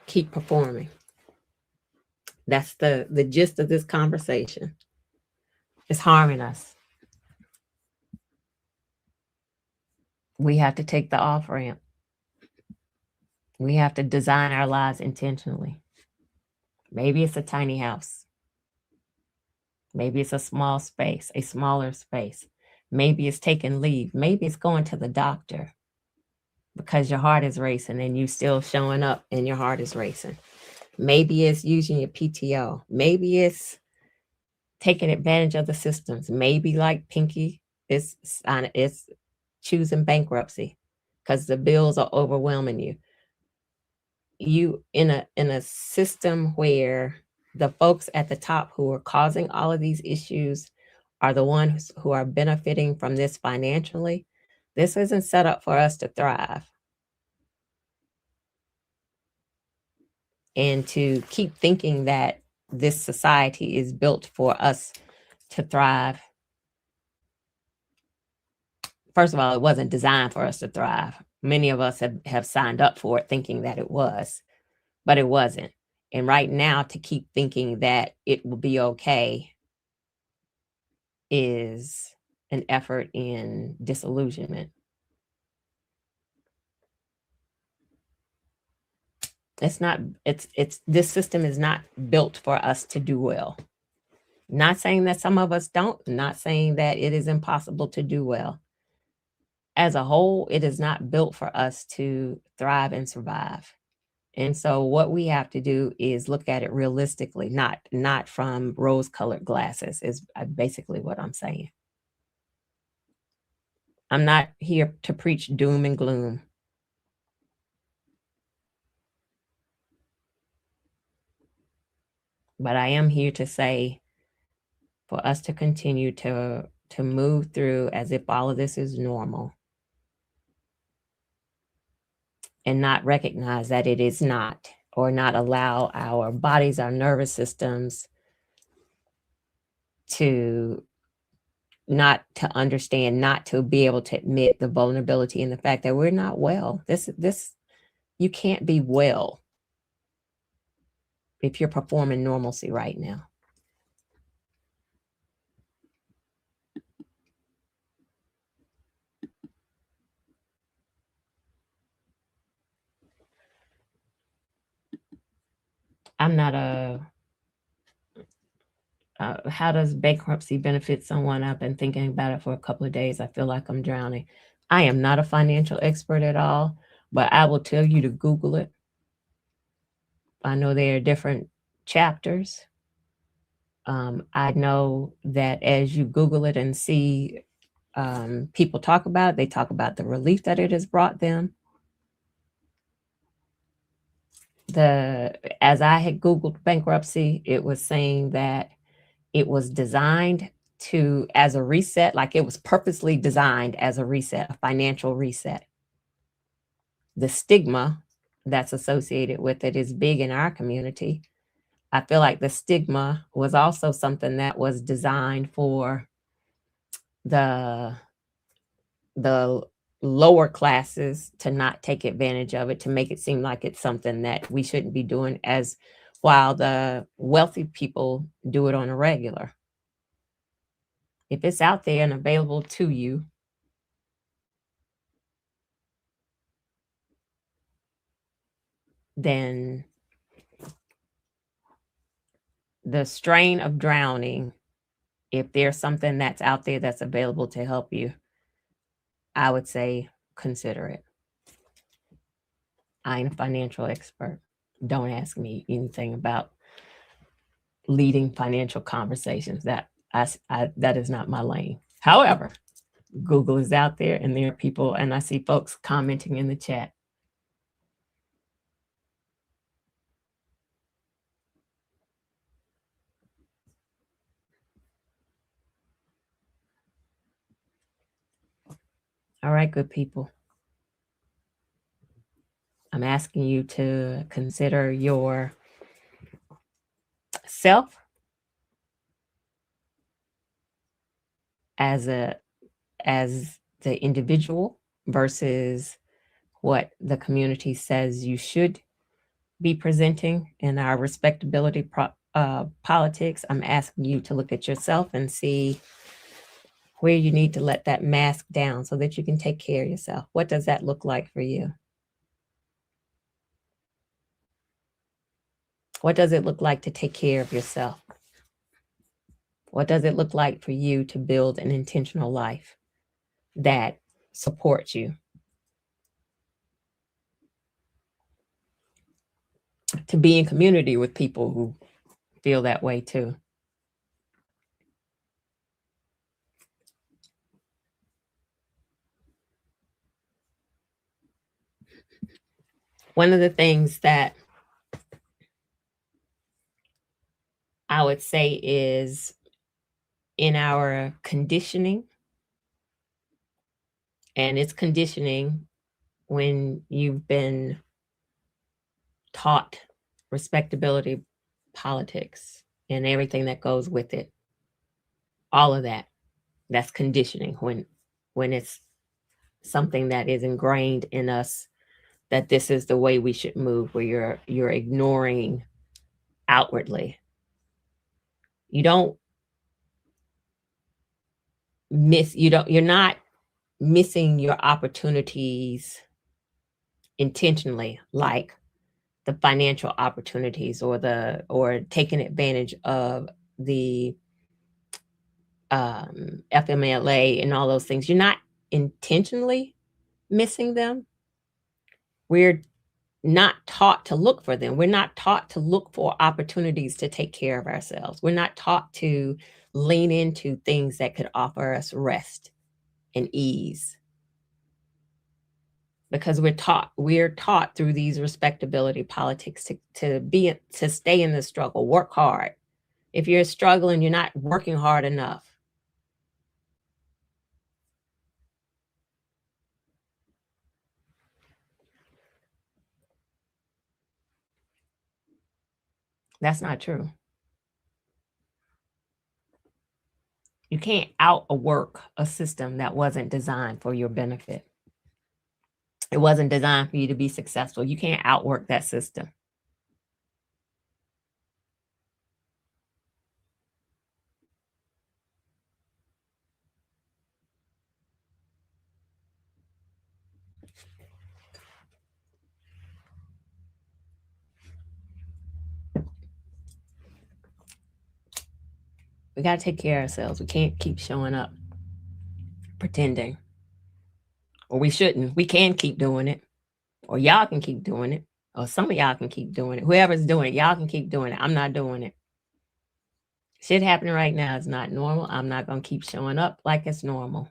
Speaker 1: keep performing. That's the gist of this conversation. It's harming us. We have to take the off ramp. We have to design our lives intentionally. Maybe it's a tiny house. Maybe it's a small space, a smaller space. Maybe it's taking leave. Maybe it's going to the doctor because your heart is racing and you still showing up and your heart is racing. Maybe it's using your PTO. Maybe it's taking advantage of the systems. Maybe like Pinky, it's choosing bankruptcy because the bills are overwhelming you. you in a system where the folks at the top who are causing all of these issues are the ones who are benefiting from this financially, this isn't set up for us to thrive. And to keep thinking that this society is built for us to thrive. First of all, it wasn't designed for us to thrive. Many of us have signed up for it thinking that it was, but it wasn't. And right now, to keep thinking that it will be okay is an effort in disillusionment. It's not, this system is not built for us to do well. Not saying that some of us don't, not saying that it is impossible to do well. As a whole, it is not built for us to thrive and survive. And so what we have to do is look at it realistically, not from rose-colored glasses, is basically what I'm saying. I'm not here to preach doom and gloom. But I am here to say for us to continue to move through as if all of this is normal and not recognize that it is not, or not allow our bodies, our nervous systems to not to understand, not to be able to admit the vulnerability and the fact that we're not well. This you can't be well if you're performing normalcy right now. I'm not a how does bankruptcy benefit someone? I've been thinking about it for a couple of days. I feel like I'm drowning. I am not a financial expert at all, but I will tell you to Google it. I know there are different chapters. I know that as you Google it and see people talk about it, they talk about the relief that it has brought them. As I had Googled bankruptcy, it was saying that it was designed as a reset, like it was purposely designed as a reset, a financial reset. The stigma that's associated with it is big in our community. I feel like the stigma was also something that was designed for the lower classes to not take advantage of it, to make it seem like it's something that we shouldn't be doing, as while the wealthy people do it on a regular. If it's out there and available to you, then the strain of drowning, if there's something that's out there that's available to help you, I would say consider it. I ain't a financial expert. Don't ask me anything about leading financial conversations. That is not my lane. However, Google is out there and there are people, and I see folks commenting in the chat. All right, good people. I'm asking you to consider your self as the individual versus what the community says you should be presenting in our respectability politics. I'm asking you to look at yourself and see where you need to let that mask down so that you can take care of yourself. What does that look like for you? What does it look like to take care of yourself? What does it look like for you to build an intentional life that supports you? To be in community with people who feel that way too. One of the things that I would say is in our conditioning, and it's conditioning when you've been taught respectability, politics, and everything that goes with it. All of that, that's conditioning when it's something that is ingrained in us that this is the way we should move, where you're ignoring outwardly. You're not missing your opportunities intentionally, like the financial opportunities or taking advantage of the FMLA and all those things. You're not intentionally missing them. We're not taught to look for them. We're not taught to look for opportunities to take care of ourselves. We're not taught to lean into things that could offer us rest and ease, because we're taught through these respectability politics to stay in the struggle, work hard. If you're struggling, you're not working hard enough. That's not true. You can't outwork a system that wasn't designed for your benefit. It wasn't designed for you to be successful. You can't outwork that system. We got to take care of ourselves. We can't keep showing up pretending. Or we shouldn't. We can keep doing it. Or y'all can keep doing it. Or some of y'all can keep doing it. Whoever's doing it, y'all can keep doing it. I'm not doing it. Shit happening right now is not normal. I'm not going to keep showing up like it's normal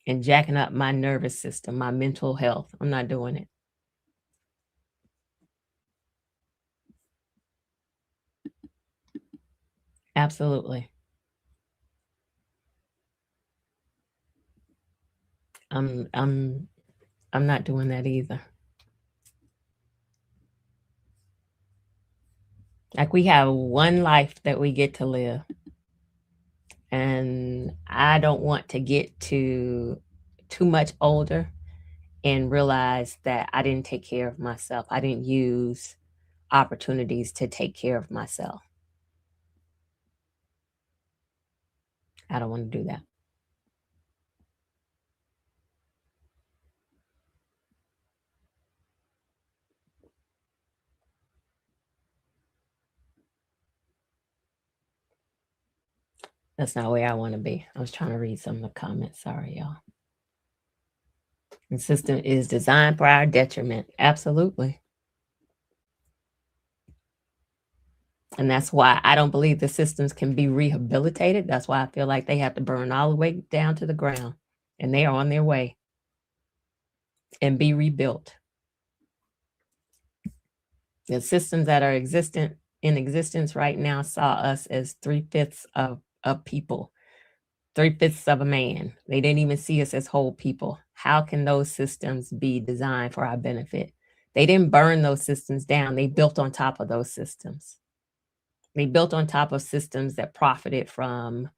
Speaker 1: and jacking up my nervous system, my mental health. I'm not doing it. Absolutely. I'm not doing that either. Like, we have one life that we get to live. And I don't want to get too much older and realize that I didn't take care of myself. I didn't use opportunities to take care of myself. I don't want to do that. That's not where I want to be. I was trying to read some of the comments. Sorry, y'all. The system is designed for our detriment. Absolutely. And that's why I don't believe the systems can be rehabilitated. That's why I feel like they have to burn all the way down to the ground. And they are on their way and be rebuilt. The systems that are in existence right now saw us as 3/5 of people, 3/5 of a man. They didn't even see us as whole people. How can those systems be designed for our benefit? They didn't burn those systems down. They built on top of those systems. They built on top of systems that profited from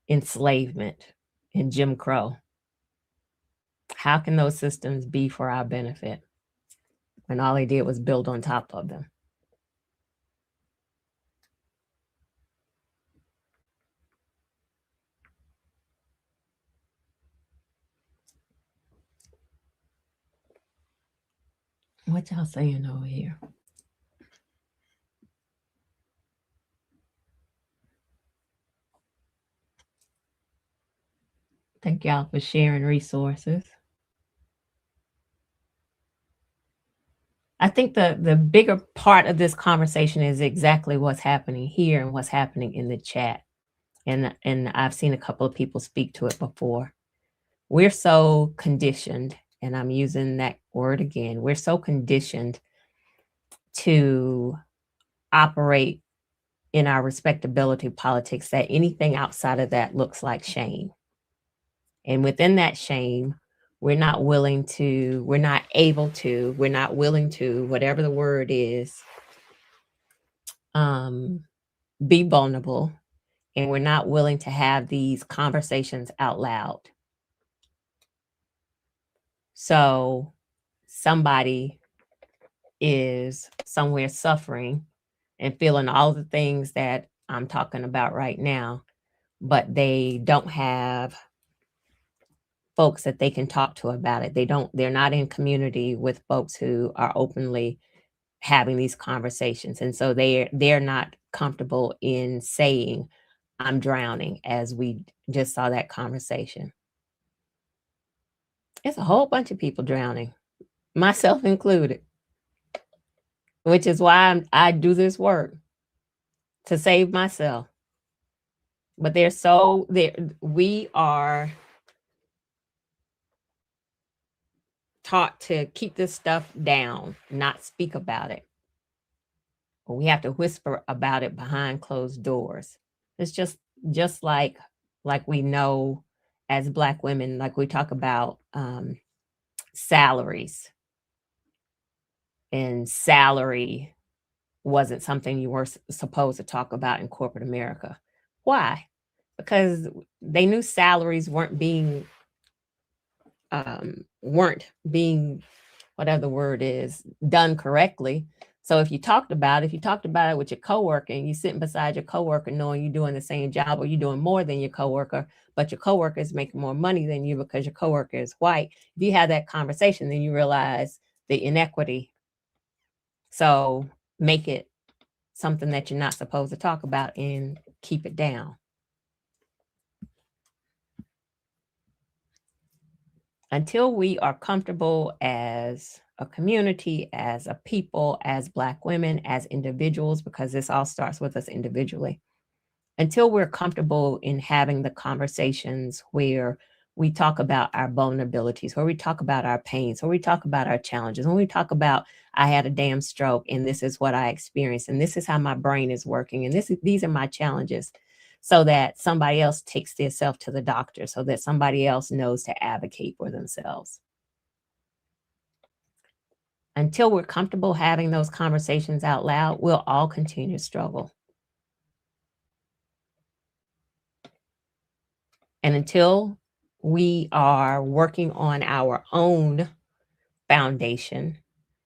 Speaker 1: enslavement and Jim Crow. How can those systems be for our benefit when all they did was build on top of them? What y'all saying over here? Thank y'all for sharing resources. I think the bigger part of this conversation is exactly what's happening here and what's happening in the chat. And I've seen a couple of people speak to it before. We're so conditioned, and I'm using that word again. We're so conditioned to operate in our respectability politics that anything outside of that looks like shame. And within that shame, we're not willing to, we're not able to, we're not willing to, whatever the word is, be vulnerable. And we're not willing to have these conversations out loud. So somebody is somewhere suffering and feeling all the things that I'm talking about right now, but they don't have folks that they can talk to about it. They're not in community with folks who are openly having these conversations. And so they're not comfortable in saying, I'm drowning, as we just saw that conversation. It's a whole bunch of people drowning, myself included, which is why I do this work, to save myself. But we are taught to keep this stuff down, not speak about it. Or we have to whisper about it behind closed doors. It's just like we know as Black women, like we talk about salaries, and salary wasn't something you were supposed to talk about in corporate America. Why? Because they knew salaries weren't being whatever the word is, done correctly. So if you talked about it with your coworker, and you're sitting beside your coworker knowing you're doing the same job or you're doing more than your coworker, but your coworker is making more money than you because your coworker is white. If you have that conversation, then you realize the inequity. So make it something that you're not supposed to talk about and keep it down. Until we are comfortable as a community, as a people, as Black women, as individuals, because this all starts with us individually, until we're comfortable in having the conversations where we talk about our vulnerabilities, where we talk about our pains, where we talk about our challenges, when we talk about, I had a damn stroke and this is what I experienced and this is how my brain is working and these are my challenges, so that somebody else takes themselves to the doctor, so that somebody else knows to advocate for themselves. Until we're comfortable having those conversations out loud, we'll all continue to struggle. And until we are working on our own foundation,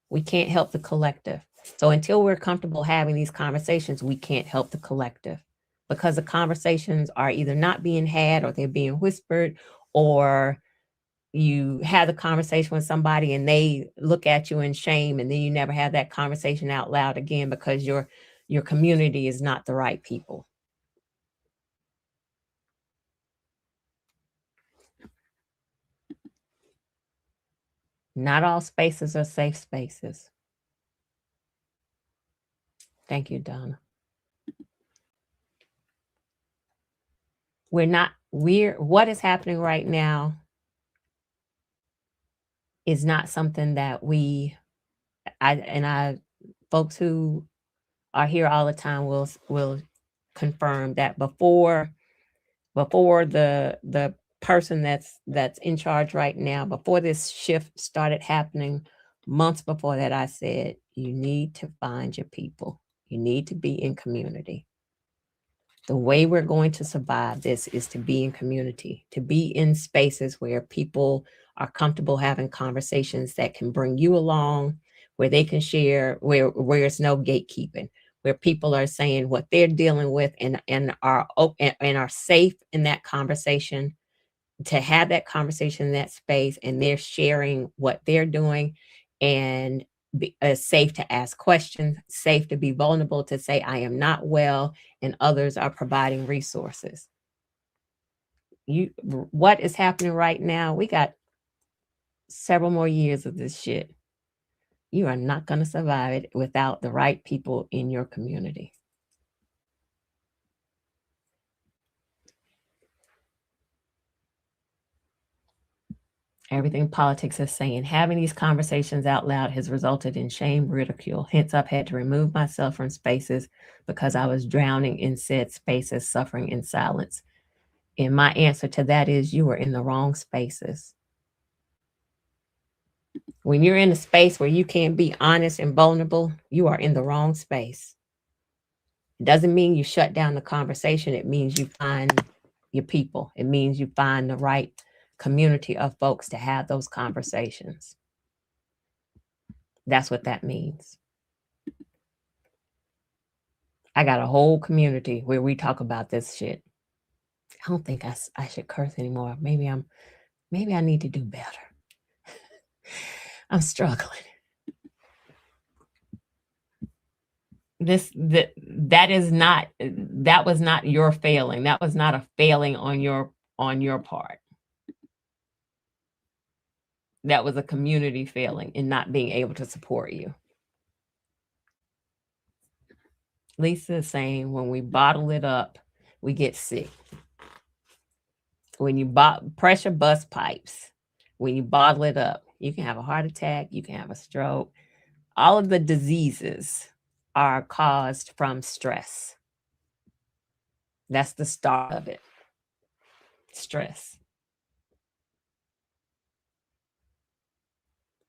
Speaker 1: we can't help the collective. So until we're comfortable having these conversations, we can't help the collective, because the conversations are either not being had or they're being whispered, or you have the conversation with somebody and they look at you in shame, and then you never have that conversation out loud again because your community is not the right people. Not all spaces are safe spaces. Thank you, Donna. What is happening right now is not something that folks who are here all the time will confirm that before the person that's in charge right now, before this shift started happening, months before that, I said, you need to find your people. You need to be in community. The way we're going to survive this is to be in community, to be in spaces where people are comfortable having conversations that can bring you along, where they can share, where there's no gatekeeping, where people are saying what they're dealing with and are open and are safe in that conversation, to have that conversation in that space, and they're sharing what they're doing, and safe to ask questions, safe to be vulnerable, to say, I am not well, and others are providing resources. What is happening right now, we got several more years of this shit. You are not going to survive it without the right people in your community. Everything politics is saying. Having these conversations out loud has resulted in shame, ridicule. Hence, I've had to remove myself from spaces because I was drowning in said spaces, suffering in silence. And my answer to that is you are in the wrong spaces. When you're in a space where you can't be honest and vulnerable, you are in the wrong space. It doesn't mean you shut down the conversation. It means you find your people. It means you find the right community of folks to have those conversations. That's what that means. I got a whole community where we talk about this shit. I don't think I should curse anymore. Maybe I need to do better. I'm struggling. That was not your failing. That was not a failing on your part. That was a community failing in not being able to support you. Lisa is saying when we bottle it up, we get sick. When you pressure bust pipes, when you bottle it up, you can have a heart attack, you can have a stroke. All of the diseases are caused from stress. That's the start of it. Stress.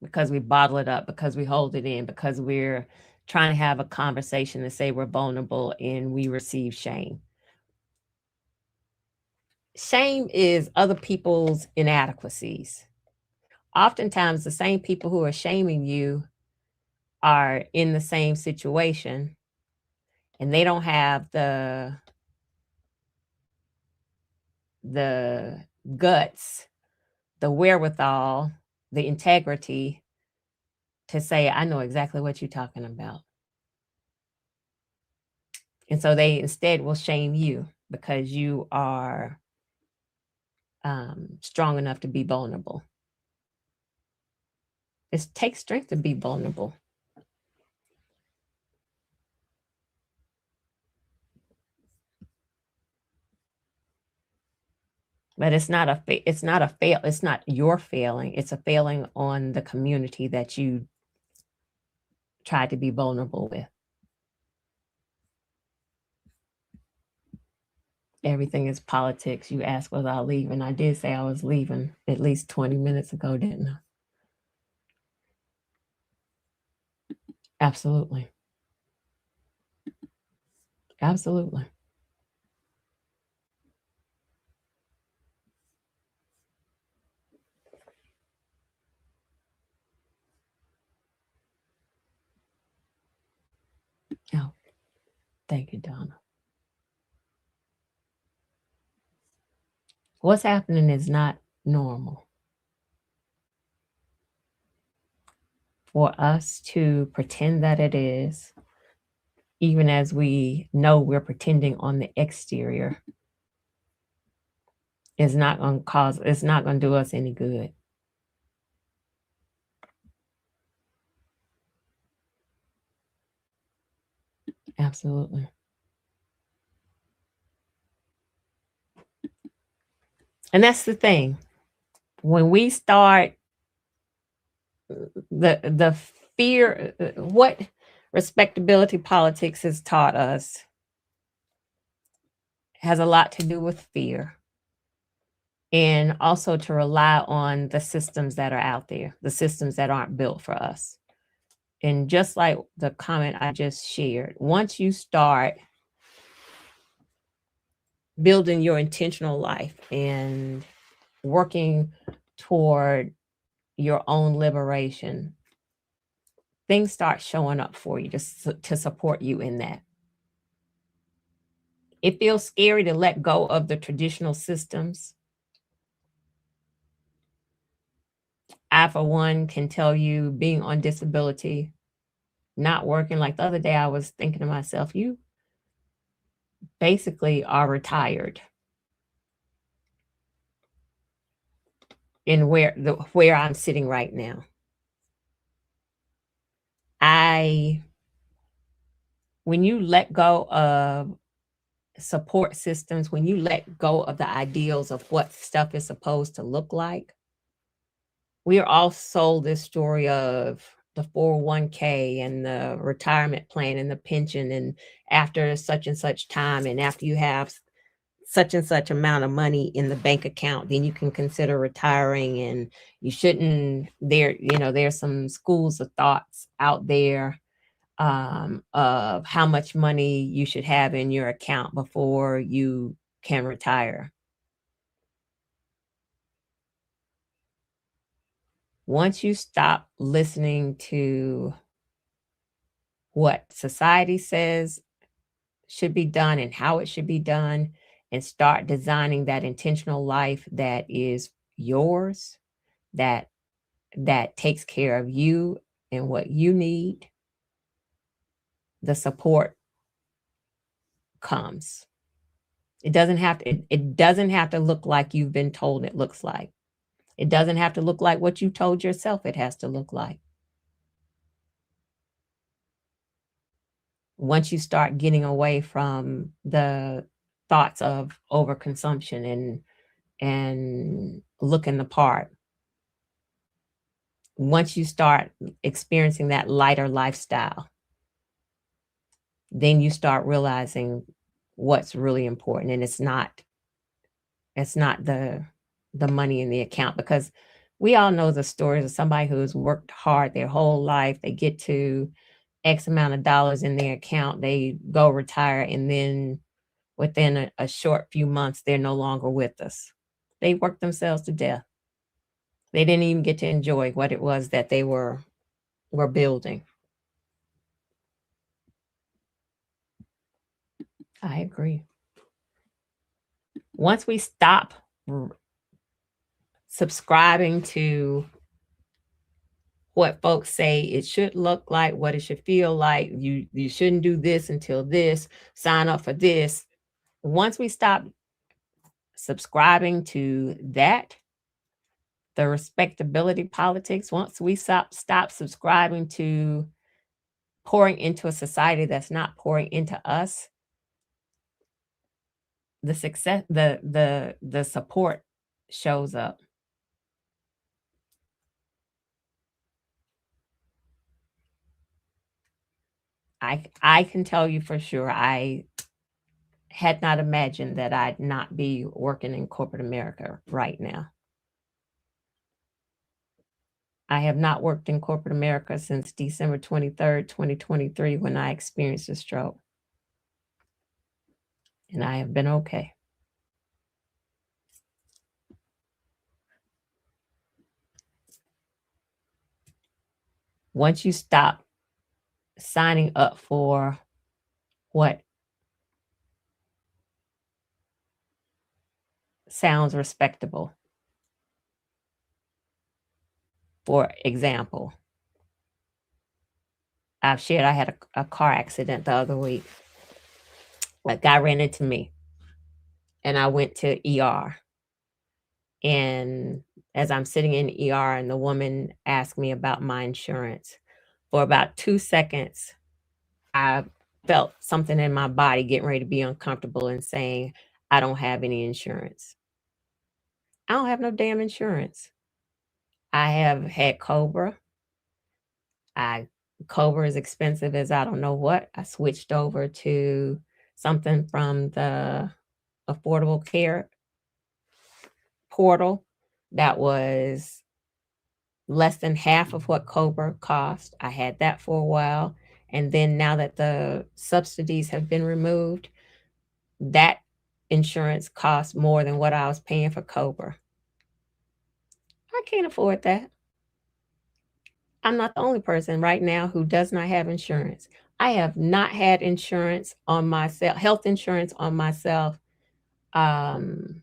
Speaker 1: Because we bottle it up, because we hold it in, because we're trying to have a conversation and say we're vulnerable and we receive shame. Shame is other people's inadequacies. Oftentimes, the same people who are shaming you are in the same situation and they don't have the guts, the wherewithal, the integrity to say, I know exactly what you're talking about. And so they instead will shame you because you are strong enough to be vulnerable. It takes strength to be vulnerable. But it's not your failing. It's a failing on the community that you tried to be vulnerable with. Everything is politics. You asked was I leaving. I did say I was leaving at least 20 minutes ago, didn't I? Absolutely. Absolutely. Oh, thank you, Donna. What's happening is not normal. For us to pretend that it is, even as we know we're pretending on the exterior, it's not going to do us any good. Absolutely. And that's the thing. When we start the fear, what respectability politics has taught us has a lot to do with fear. And also to rely on the systems that are out there, the systems that aren't built for us. And just like the comment I just shared, once you start building your intentional life and working toward your own liberation, things start showing up for you to support you in that. It feels scary to let go of the traditional systems. I, for one, can tell you being on disability, not working, like the other day, I was thinking to myself, you basically are retired in where I'm sitting right now. When you let go of support systems, when you let go of the ideals of what stuff is supposed to look like, we are all sold this story of the 401k and the retirement plan and the pension, and after such and such time, and after you have such and such amount of money in the bank account, then you can consider retiring. And you shouldn't, there's some schools of thoughts out there of how much money you should have in your account before you can retire. Once you stop listening to what society says should be done and how it should be done, and start designing that intentional life that is yours, that takes care of you and what you need, the support comes. It doesn't have to look like you've been told it looks like. It doesn't have to look like what you told yourself it has to look like. Once you start getting away from the thoughts of overconsumption and looking the part, once you start experiencing that lighter lifestyle, then you start realizing what's really important. And it's not the money in the account, because we all know the stories of somebody who's worked hard their whole life. They get to X amount of dollars in their account, they go retire, and then within a short few months, they're no longer with us. They worked themselves to death. They didn't even get to enjoy what it was that they were building. I agree. Once we stop subscribing to what folks say it should look like, what it should feel like, you shouldn't do this until this, sign up for this. Once we stop subscribing to that, the respectability politics, once we stop subscribing to pouring into a society that's not pouring into us, the success, the support shows up. I can tell you for sure, I had not imagined that I'd not be working in corporate America right now. I have not worked in corporate America since December 23rd, 2023, when I experienced a stroke. And I have been okay. Once you stop signing up for what sounds respectable, for example, I've shared I had a car accident the other week. A guy ran into me, and I went to ER. And as I'm sitting in ER, and the woman asked me about my insurance, for about 2 seconds, I felt something in my body getting ready to be uncomfortable and saying, I don't have any insurance. I don't have no damn insurance. I have had Cobra. I Cobra is expensive as I don't know what. I switched over to something from the Affordable Care portal that was less than half of what Cobra cost. I had that for a while. And then now that the subsidies have been removed, that insurance costs more than what I was paying for Cobra. I can't afford that. I'm not the only person right now who does not have insurance. I have not had insurance on myself, health insurance on myself, um,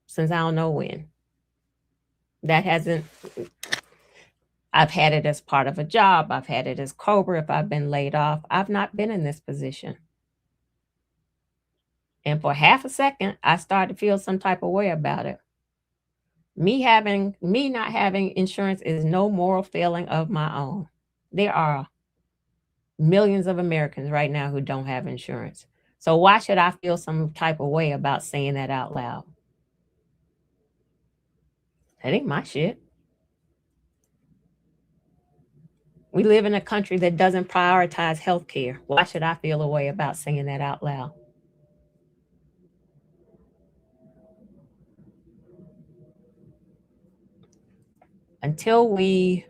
Speaker 1: since I don't know when. That hasn't, I've had it as part of a job. I've had it as Cobra if I've been laid off. I've not been in this position. And for half a second, I started to feel some type of way about it. Me not having insurance is no moral failing of my own. There are millions of Americans right now who don't have insurance. So why should I feel some type of way about saying that out loud? That ain't my shit. We live in a country that doesn't prioritize healthcare. Why should I feel a way about saying that out loud? Until we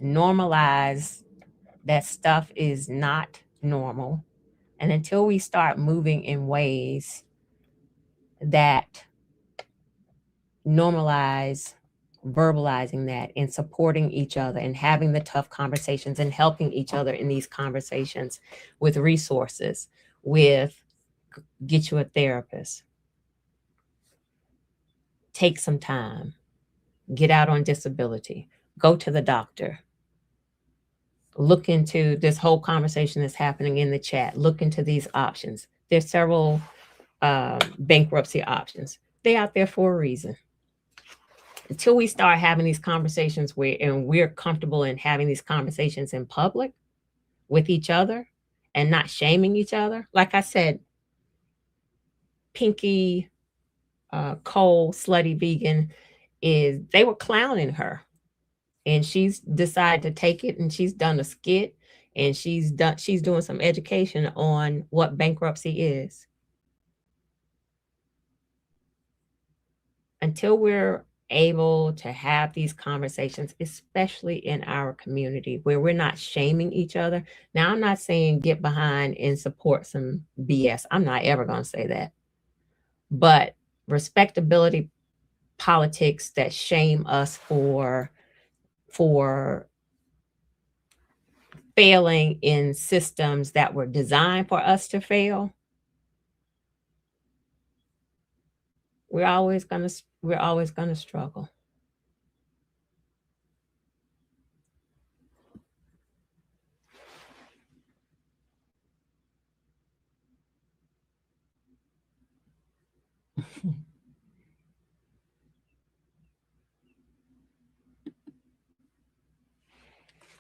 Speaker 1: normalize that stuff is not normal, and until we start moving in ways that normalize verbalizing that and supporting each other and having the tough conversations and helping each other in these conversations with resources, with get you a therapist, take some time, get out on disability, go to the doctor, look into this whole conversation that's happening in the chat, look into these options. There's several bankruptcy options. They're out there for a reason. Until we start having these conversations and we're comfortable in having these conversations in public with each other and not shaming each other. Like I said, Pinky Cole, slutty vegan, they were clowning her, and she's decided to take it, and she's done a skit, and she's doing some education on what bankruptcy is. Until we're able to have these conversations, especially in our community where we're not shaming each other. Now, I'm not saying get behind and support some BS. I'm not ever going to say that. But respectability politics that shame us for failing in systems that were designed for us to fail, we're always going to struggle.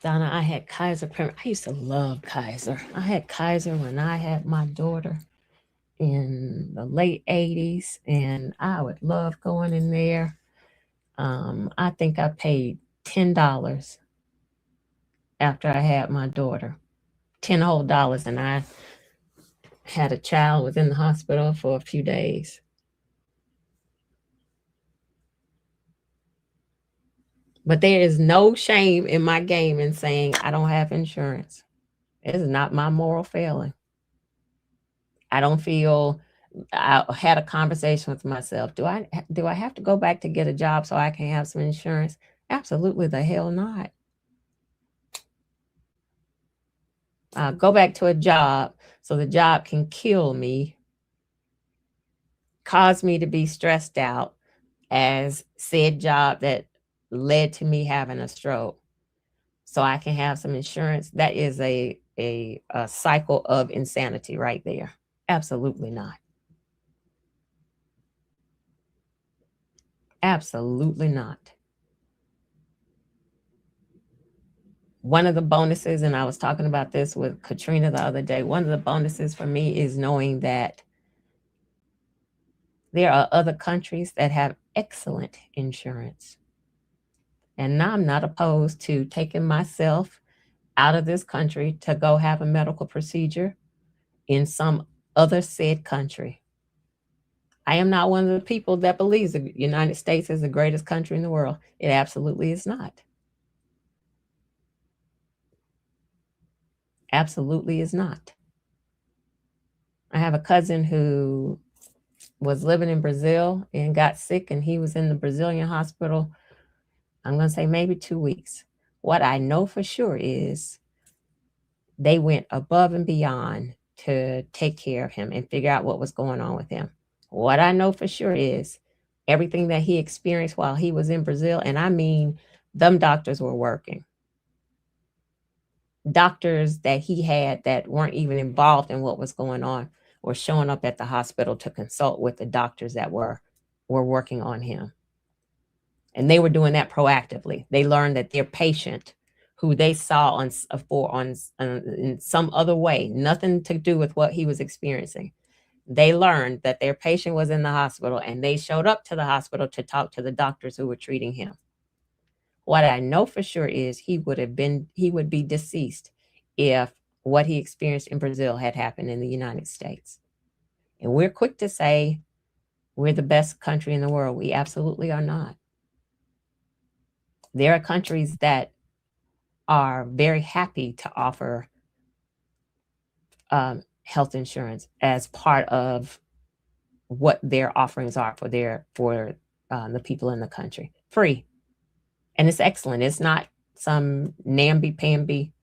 Speaker 1: Donna, I had Kaiser. I used to love Kaiser. I had Kaiser when I had my daughter in the late 80s, and I would love going in there. I think I paid $10 after I had my daughter, 10 whole dollars, and I had a child, was in the hospital for a few days. But there is no shame in my game in saying I don't have insurance. It is not my moral failing. I don't feel. I had a conversation with myself. Do I have to go back to get a job so I can have some insurance? Absolutely the hell not. Go back to a job so the job can kill me, cause me to be stressed out, as said job that led to me having a stroke, so I can have some insurance. That is a cycle of insanity right there. Absolutely not. Absolutely not. One of the bonuses, and I was talking about this with Katrina the other day, one of the bonuses for me is knowing that there are other countries that have excellent insurance. And now I'm not opposed to taking myself out of this country to go have a medical procedure in some other said country. I am not one of the people that believes the United States is the greatest country in the world. It absolutely is not. Absolutely is not. I have a cousin who was living in Brazil and got sick, and he was in the Brazilian hospital, I'm going to say maybe 2 weeks. What I know for sure is they went above and beyond to take care of him and figure out what was going on with him. What I know for sure is everything that he experienced while he was in Brazil, and I mean, them doctors were working. Doctors that he had that weren't even involved in what was going on were showing up at the hospital to consult with the doctors that were working on him. And they were doing that proactively. They learned that their patient, who they saw in some other way, nothing to do with what he was experiencing, they learned that their patient was in the hospital, and they showed up to the hospital to talk to the doctors who were treating him. What I know for sure is he would be deceased if what he experienced in Brazil had happened in the United States. And we're quick to say we're the best country in the world. We absolutely are not. There are countries that are very happy to offer health insurance as part of what their offerings are for the people in the country. Free. And it's excellent. It's not some namby-pamby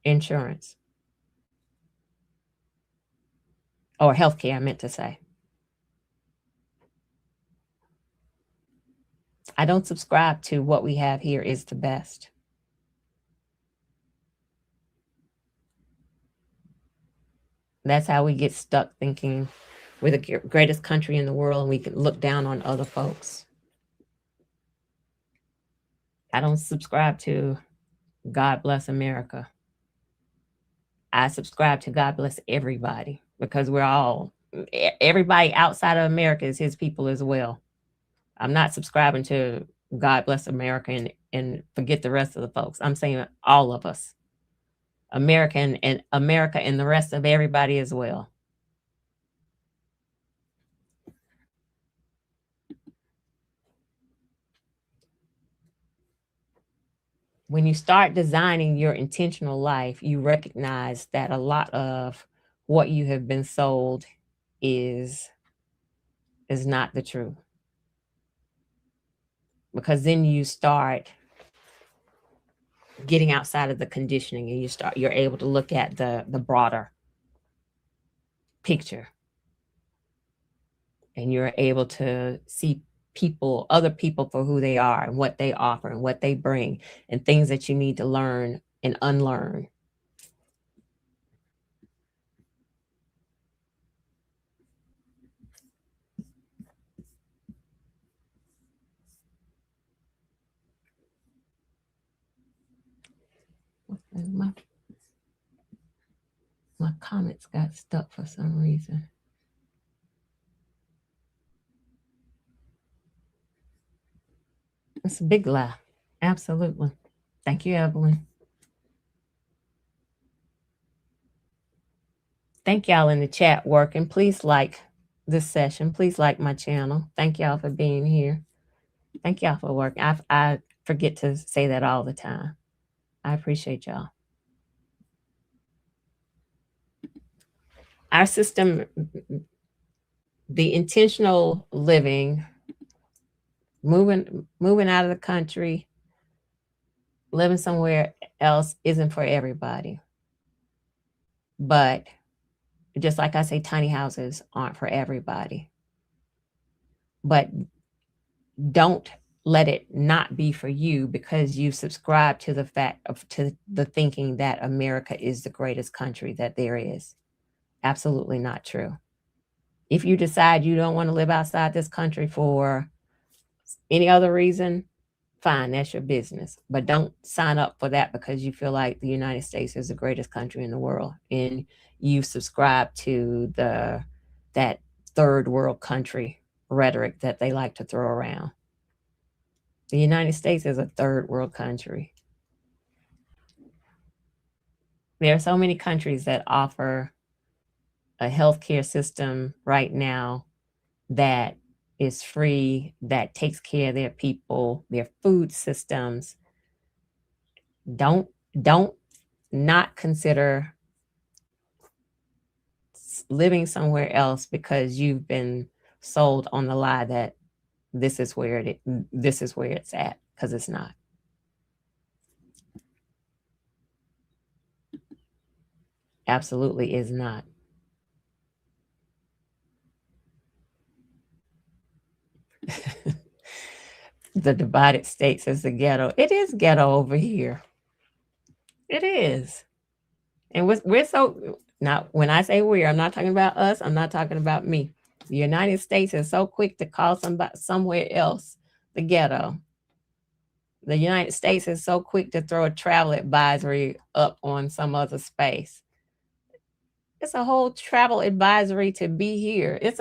Speaker 1: insurance. Or healthcare, I meant to say. I don't subscribe to what we have here is the best. That's how we get stuck thinking we're the greatest country in the world and we can look down on other folks. I don't subscribe to God bless America. I subscribe to God bless everybody, because everybody outside of America is his people as well. I'm not subscribing to God bless America and forget the rest of the folks. I'm saying all of us, America and the rest of everybody as well. When you start designing your intentional life, you recognize that a lot of what you have been sold is not the truth. Because then you start getting outside of the conditioning and you're able to look at the broader picture. And you're able to see other people for who they are and what they offer and what they bring and things that you need to learn and unlearn. My comments got stuck for some reason. It's a big lie. Absolutely. Thank you, Evelyn. Thank y'all in the chat working. Please like this session. Please like my channel. Thank y'all for being here. Thank y'all for working. I forget to say that all the time. I appreciate y'all. Our system, the intentional living, moving out of the country, living somewhere else isn't for everybody. But just like I say, tiny houses aren't for everybody. But don't let it not be for you because you subscribe to the thinking that America is the greatest country that there is. Absolutely not true. If you decide you don't want to live outside this country for any other reason, fine, that's your business. But don't sign up for that because you feel like the United States is the greatest country in the world and you subscribe to that third world country rhetoric that they like to throw around. The United States is a third world country. There are so many countries that offer a healthcare system right now that is free, that takes care of their people, their food systems. Don't not consider living somewhere else because you've been sold on the lie that this is where it's at, because it's not. Absolutely is not. The divided states is the ghetto. It is ghetto over here. It is. And we're so, now when I say we, I'm not talking about us. I'm not talking about me. The United States is so quick to call somebody somewhere else the ghetto. The United States is so quick to throw a travel advisory up on some other space. It's a whole travel advisory to be here. It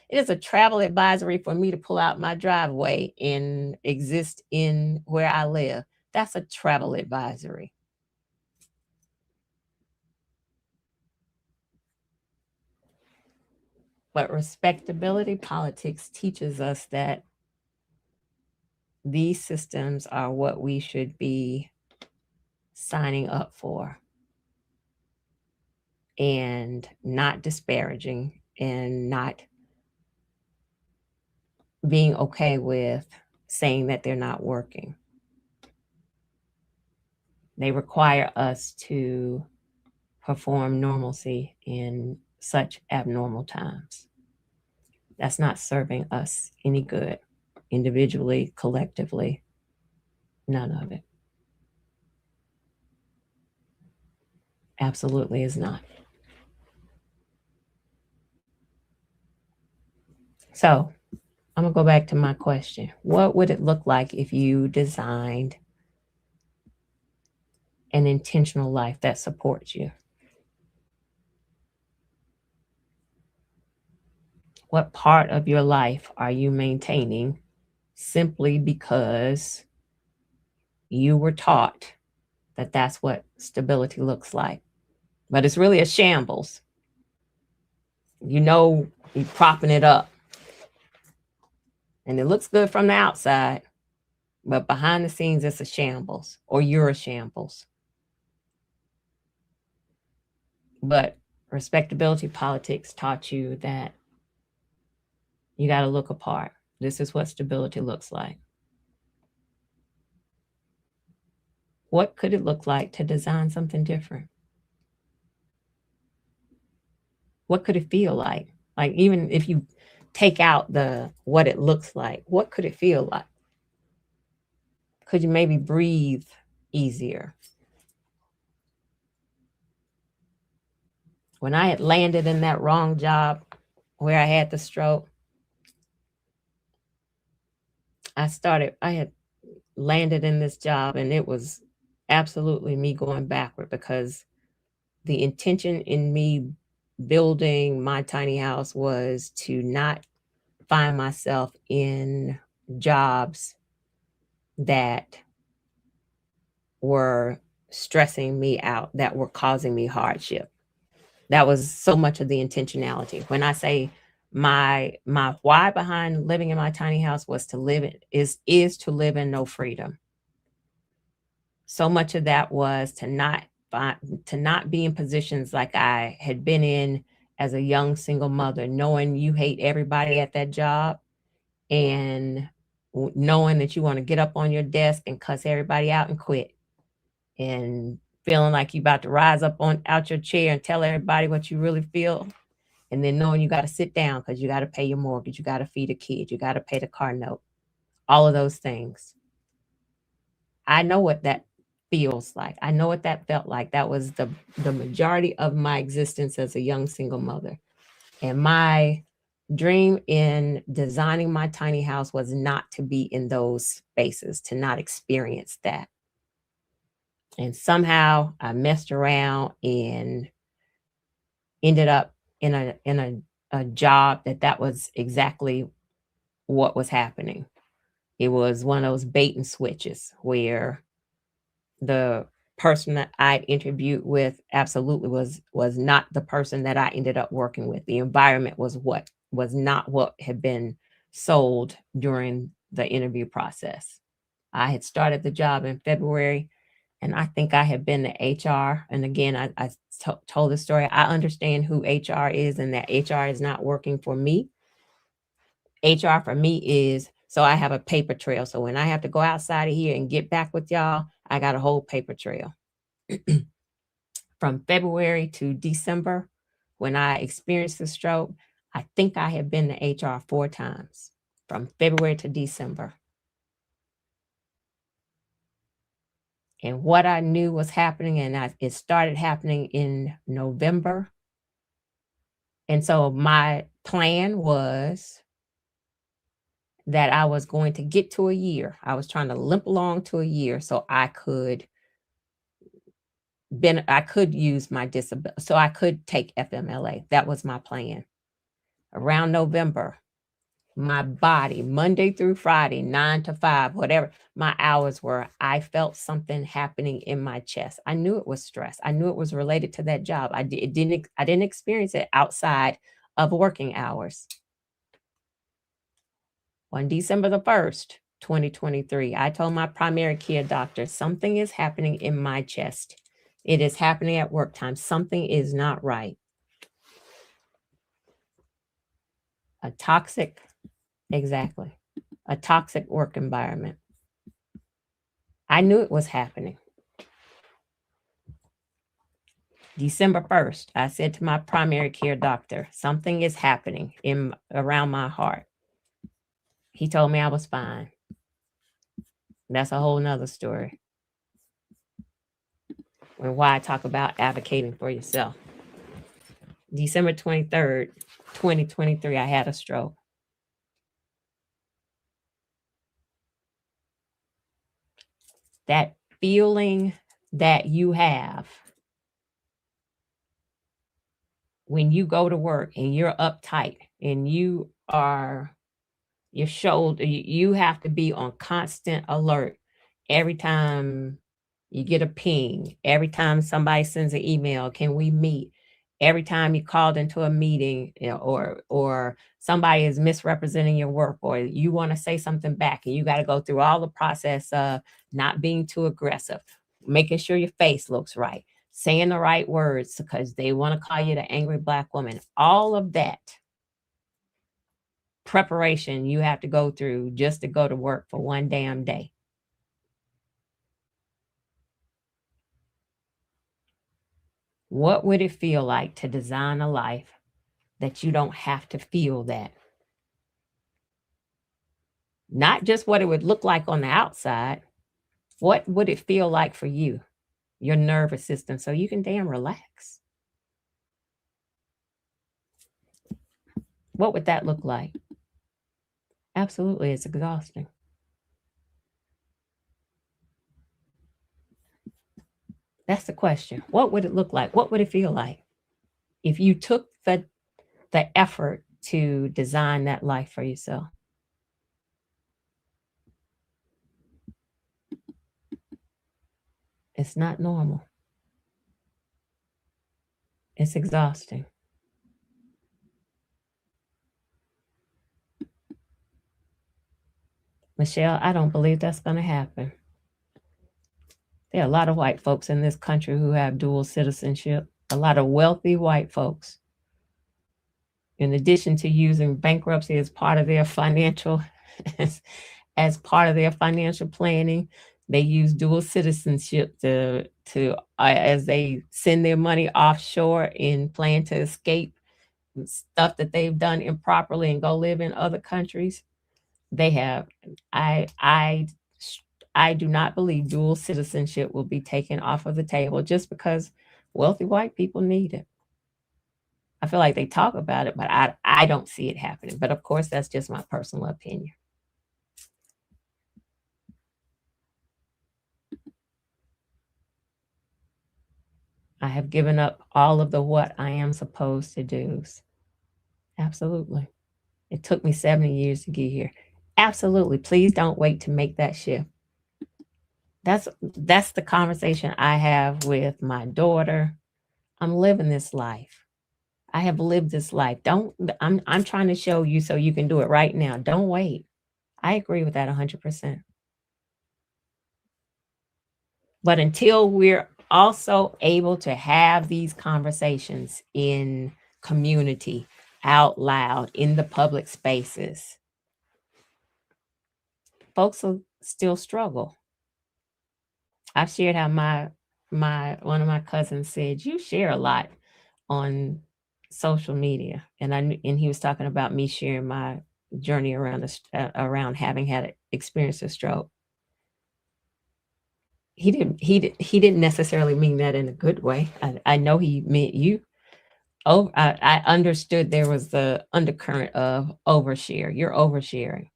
Speaker 1: is a travel advisory for me to pull out my driveway and exist in where I live. That's a travel advisory. But respectability politics teaches us that these systems are what we should be signing up for and not disparaging and not being okay with saying that they're not working. They require us to perform normalcy in such abnormal times. That's not serving us any good, individually, collectively, none of it. Absolutely is not. So I'm going to go back to my question. What would it look like if you designed an intentional life that supports you? What part of your life are you maintaining simply because you were taught that that's what stability looks like? But it's really a shambles. You're propping it up. And it looks good from the outside, but behind the scenes, it's a shambles, or you're a shambles. But respectability politics taught you that you got to look apart. This is what stability looks like. What could it look like to design something different? What could it feel like? Like, even if you take out what it looks like, what could it feel like? Could you maybe breathe easier? When I had landed in that wrong job where I had the stroke, I had landed in this job, and it was absolutely me going backward, because the intention in me building my tiny house was to not find myself in jobs that were stressing me out, that were causing me hardship. That was so much of the intentionality. When I say my why behind living in my tiny house was to live to live in no freedom. So much of that was to not be in positions like I had been in as a young single mother, knowing you hate everybody at that job, and knowing that you want to get up on your desk and cuss everybody out and quit, and feeling like you about to rise up out your chair and tell everybody what you really feel, and then knowing you got to sit down because you got to pay your mortgage, you got to feed a kid, you got to pay the car note, all of those things. I know what that feels like. I know what that felt like. That was the majority of my existence as a young single mother. And my dream in designing my tiny house was not to be in those spaces, to not experience that. And somehow I messed around and ended up in a job that was exactly what was happening. It was one of those bait and switches where the person that I interviewed with absolutely was not the person that I ended up working with. The environment was not what had been sold during the interview process. I had started the job in February, and I think I had been to HR. And again, I told the story. I understand who HR is, and that HR is not working for me. HR for me is, so I have a paper trail. So when I have to go outside of here and get back with y'all, I got a whole paper trail. From February to December, when I experienced the stroke, I think I had been to HR 4 times from February to December. And what I knew was happening, and it started happening in November. And so my plan was that I was going to get to a year. I was trying to limp along to a year so I could I could use my disability, so I could take FMLA. That was my plan. Around November, my body, Monday through Friday, 9 to 5, whatever my hours were, I felt something happening in my chest. I knew it was stress. I knew it was related to that job. I didn't experience it outside of working hours. On December the 1st, 2023, I told my primary care doctor, something is happening in my chest. It is happening at work time. Something is not right. A toxic, exactly, a toxic work environment. I knew it was happening. December 1st, I said to my primary care doctor, something is happening around my heart. He told me I was fine. That's a whole nother story. And why I talk about advocating for yourself. December 23rd, 2023, I had a stroke. That feeling that you have when you go to work and you're uptight and your shoulder, you have to be on constant alert every time you get a ping, every time somebody sends an email, can we meet? Every time you called into a meeting, or somebody is misrepresenting your work, or you want to say something back, and you got to go through all the process of not being too aggressive, making sure your face looks right, saying the right words because they want to call you the angry Black woman. All of that preparation you have to go through just to go to work for one damn day. What would it feel like to design a life that you don't have to feel that? Not just what it would look like on the outside. What would it feel like for you, your nervous system, so you can damn relax? What would that look like? Absolutely, it's exhausting. That's the question. What would it look like? What would it feel like if you took the effort to design that life for yourself? It's not normal. It's exhausting. Michelle, I don't believe that's going to happen. There are a lot of white folks in this country who have dual citizenship, a lot of wealthy white folks. In addition to using bankruptcy as part of their financial, as part of their financial planning, they use dual citizenship as they send their money offshore and plan to escape stuff that they've done improperly and go live in other countries. They have, I do not believe dual citizenship will be taken off of the table just because wealthy white people need it. I feel like they talk about it, but I don't see it happening. But of course, that's just my personal opinion. I have given up all of the what I am supposed to do. Absolutely. It took me 70 years to get here. Absolutely. Please don't wait to make that shift. That's the conversation I have with my daughter. I'm living this life. I have lived this life. I'm trying to show you so you can do it right now. Don't wait. I agree with that 100%. But until we're also able to have these conversations in community, out loud, in the public spaces, folks will still struggle. I've shared how my one of my cousins said, you share a lot on social media. And he was talking about me sharing my journey around having had experienced a stroke. He didn't necessarily mean that in a good way. I know he meant you. Oh, I understood there was the undercurrent of overshare. You're oversharing.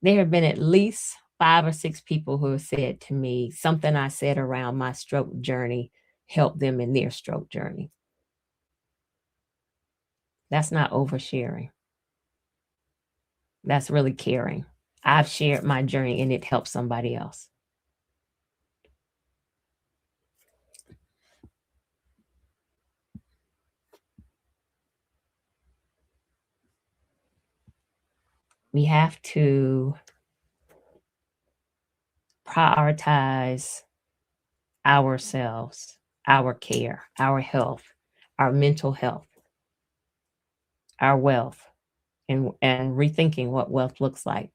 Speaker 1: There have been at least 5 or 6 people who have said to me something I said around my stroke journey helped them in their stroke journey. That's not oversharing. That's really caring. I've shared my journey and it helps somebody else. We have to prioritize ourselves, our care, our health, our mental health, our wealth, and rethinking what wealth looks like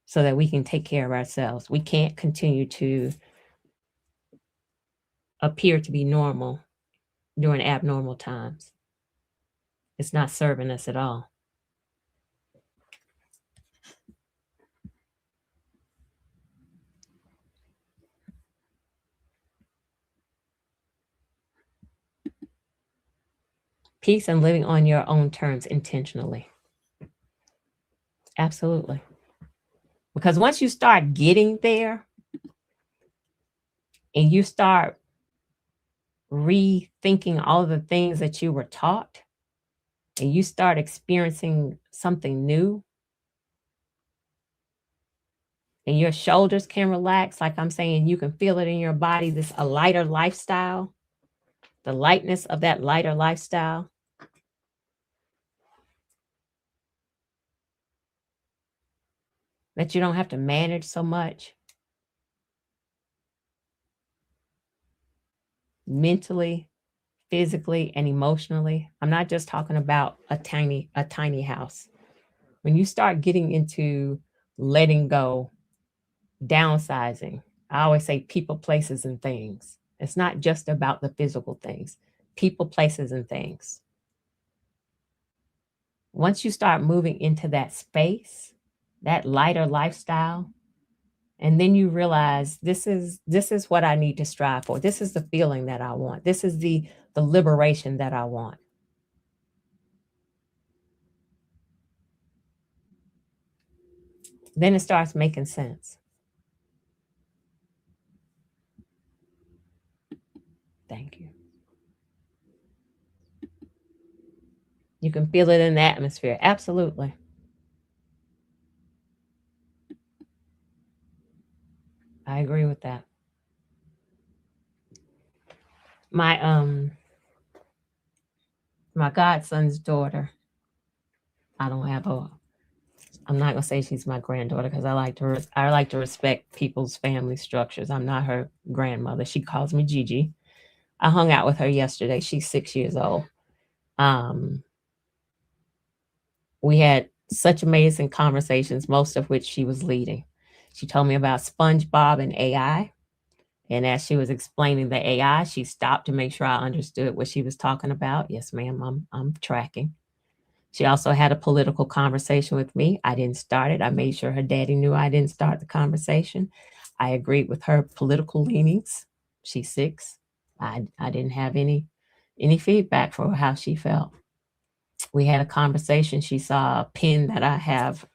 Speaker 1: so that we can take care of ourselves. We can't continue to appear to be normal during abnormal times. It's not serving us at all. Peace and living on your own terms intentionally. Absolutely. Because once you start getting there and you start rethinking all the things that you were taught and you start experiencing something new and your shoulders can relax, like I'm saying, you can feel it in your body, this a lighter lifestyle, the lightness of that lighter lifestyle. That you don't have to manage so much mentally, physically, and emotionally. I'm not just talking about a tiny house. When you start getting into letting go, downsizing, I always say people, places, and things. It's not just about the physical things, people, places, and things. Once you start moving into that space, that lighter lifestyle, and then you realize this is what I need to strive for. This is the feeling that I want. This is the liberation that I want. Then it starts making sense. Thank you. You can feel it in the atmosphere. Absolutely. I agree with that. My my godson's daughter, I don't have a I'm not gonna say she's my granddaughter because I like to respect people's family structures. I'm not her grandmother. She calls me Gigi. I hung out with her yesterday. She's 6 years old. Um, we had such amazing conversations, most of which she was leading. She told me about SpongeBob and AI. And as she was explaining the AI, she stopped to make sure I understood what she was talking about. Yes, ma'am, I'm tracking. She also had a political conversation with me. I didn't start it. I made sure her daddy knew I didn't start the conversation. I agreed with her political leanings. She's 6. I didn't have any feedback for how she felt. We had a conversation. She saw a pin that I have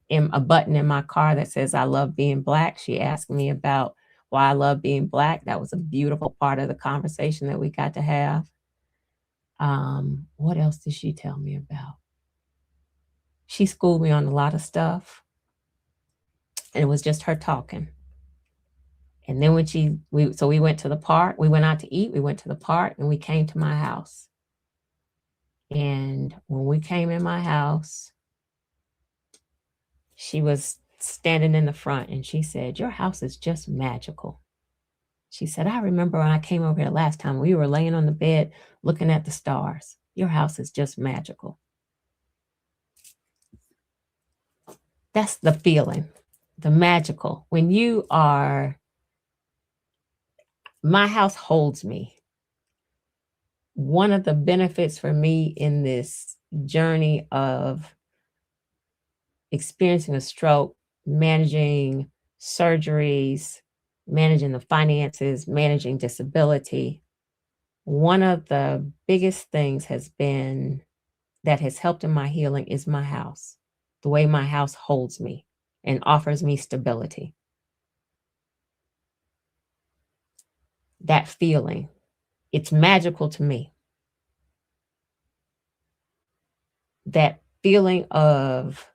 Speaker 1: in a button in my car that says I love being Black. She asked me about why I love being Black. That was a beautiful part of the conversation that we got to have. What else did she tell me about? She schooled me on a lot of stuff, and it was just her talking. And then when we went to the park, we went out to eat, we went to the park, and we came to my house. And when we came in my house, she was standing in the front and she said, "Your house is just magical." She said, "I remember when I came over here last time, we were laying on the bed looking at the stars. Your house is just magical." That's the feeling, the magical. When you are, my house holds me. One of the benefits for me in this journey of experiencing a stroke, managing surgeries, managing the finances, managing disability, one of the biggest things has been that has helped in my healing is my house. the way my house holds me and offers me stability. That feeling, it's magical to me. That feeling of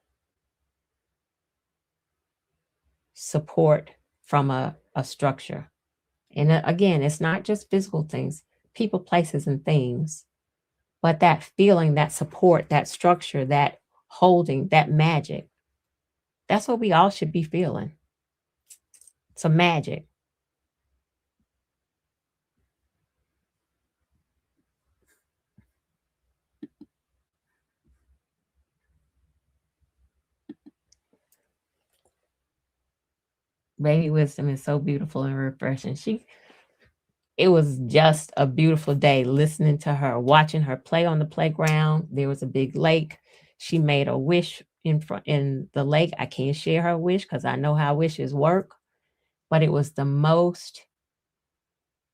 Speaker 1: support from a structure. And again, it's not just physical things, people, places, and things, but that feeling, that support, that structure, that holding, that magic. That's what we all should be feeling. Some magic. Baby Wisdom is so beautiful and refreshing. It was just a beautiful day listening to her, watching her play on the playground. There was a big lake. She made a wish in the lake. I can't share her wish because I know how wishes work, but it was the most.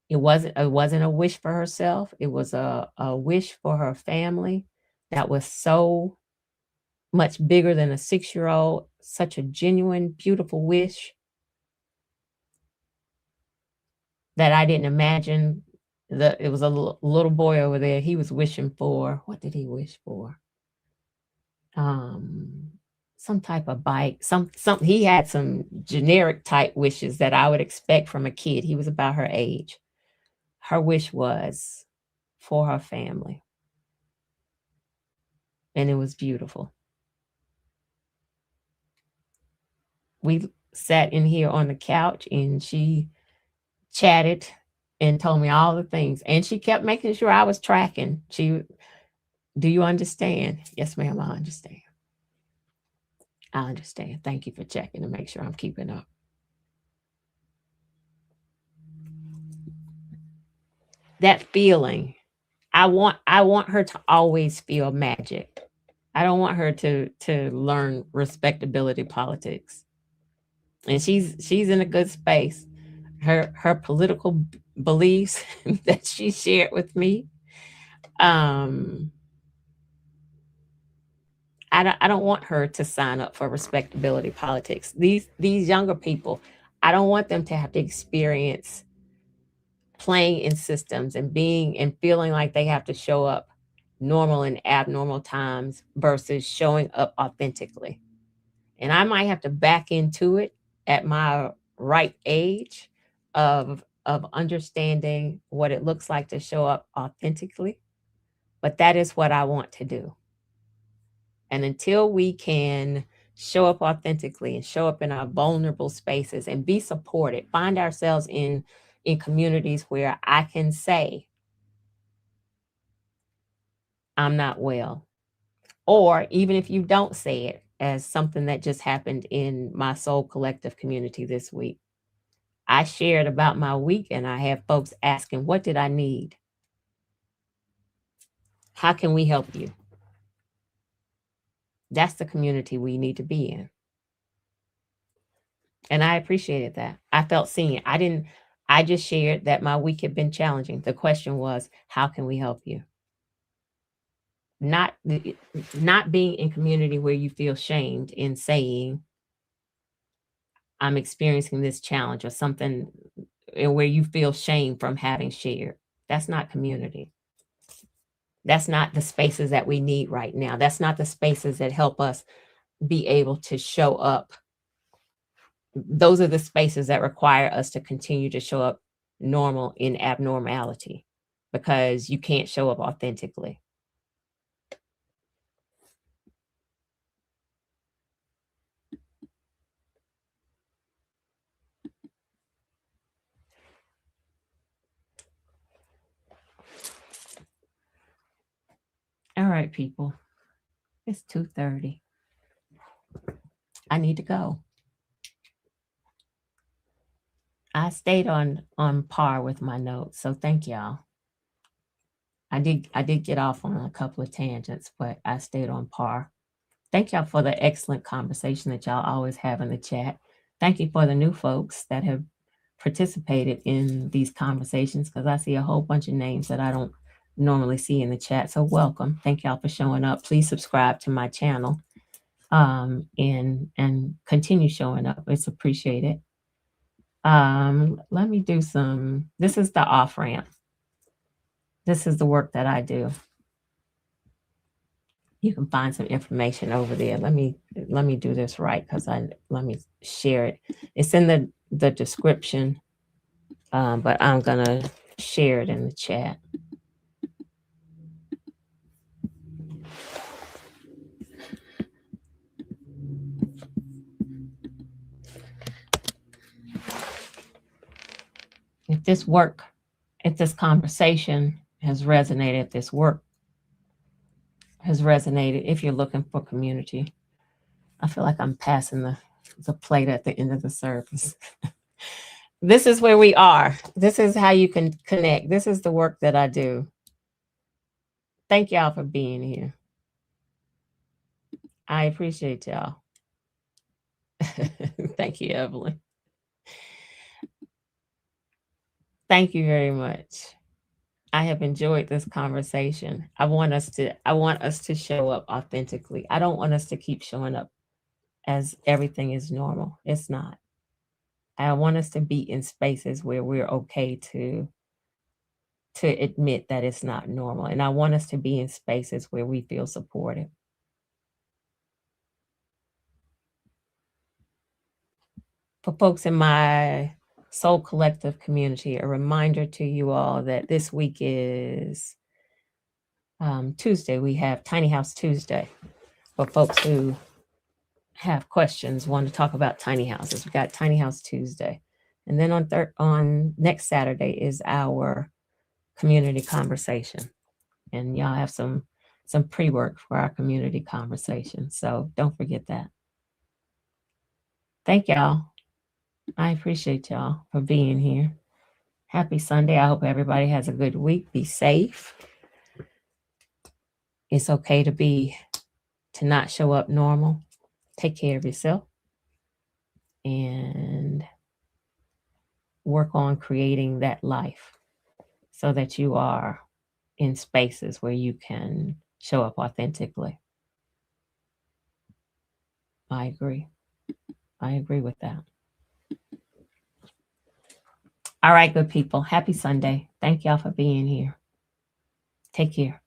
Speaker 1: It wasn't a wish for herself. It was a wish for her family that was so much bigger than a 6-year-old. Such a genuine, beautiful wish that I didn't imagine. It was a little boy over there. He was wishing for, what did he wish for? Some type of bike. Some he had some generic type wishes that I would expect from a kid. He was about her age. Her wish was for her family. And it was beautiful. We sat in here on the couch and she chatted and told me all the things. And she kept making sure I was tracking. Do you understand? Yes, ma'am, I understand. I understand. Thank you for checking to make sure I'm keeping up. That feeling, I want her to always feel magic. I don't want her to learn respectability politics. And she's in a good space. Her political beliefs that she shared with me, I don't want her to sign up for respectability politics. These younger people, I don't want them to have to experience playing in systems and being and feeling like they have to show up normal and abnormal times versus showing up authentically. And I might have to back into it at my right age of understanding what it looks like to show up authentically. But that is what I want to do. And until we can show up authentically and show up in our vulnerable spaces and be supported, find ourselves in communities where I can say, I'm not well. Or even if you don't say it, as something that just happened in my Soul Collective community this week, I shared about my week and I have folks asking, what did I need? How can we help you? That's the community we need to be in. And I appreciated that. I felt seen. I just shared that my week had been challenging. The question was, how can we help you? Not being in community where you feel shamed in saying, I'm experiencing this challenge or something, and where you feel shame from having shared. That's not community. That's not the spaces that we need right now. That's not the spaces that help us be able to show up. Those are the spaces that require us to continue to show up normal in abnormality, because you can't show up authentically. All right, people. It's 2:30. I need to go. I stayed on par with my notes, so thank y'all. I did get off on a couple of tangents, but I stayed on par. Thank y'all for the excellent conversation that y'all always have in the chat. Thank you for the new folks that have participated in these conversations, because I see a whole bunch of names that I don't normally see in the chat. So welcome. Thank y'all for showing up. Please subscribe to my channel. and continue showing up. It's appreciated. Let me do some. This is the off ramp. This is the work that I do. You can find some information over there. Let me do this right because let me share it. It's in the description, but I'm gonna share it in the chat. If this work, if this conversation has resonated, if this work has resonated, if you're looking for community, I feel like I'm passing the plate at the end of the service. This is where we are. This is how you can connect. This is the work that I do. Thank y'all for being here. I appreciate y'all. Thank you, Evelyn. Thank you very much. I have enjoyed this conversation. I want us to show up authentically. I don't want us to keep showing up as everything is normal. It's not. I want us to be in spaces where we're okay to admit that it's not normal. And I want us to be in spaces where we feel supported. For folks in my Soul Collective community, a reminder to you all that this week is Tuesday. We have Tiny House Tuesday. For folks who have questions, want to talk about tiny houses, we got Tiny House Tuesday. And then on next Saturday is our community conversation. And y'all have some pre-work for our community conversation. So don't forget that. Thank y'all. I appreciate y'all for being here. Happy Sunday. I hope everybody has a good week. Be safe. It's okay to not show up normal. Take care of yourself and work on creating that life so that you are in spaces where you can show up authentically. I agree. I agree with that. All right, good people. Happy Sunday. Thank y'all for being here. Take care.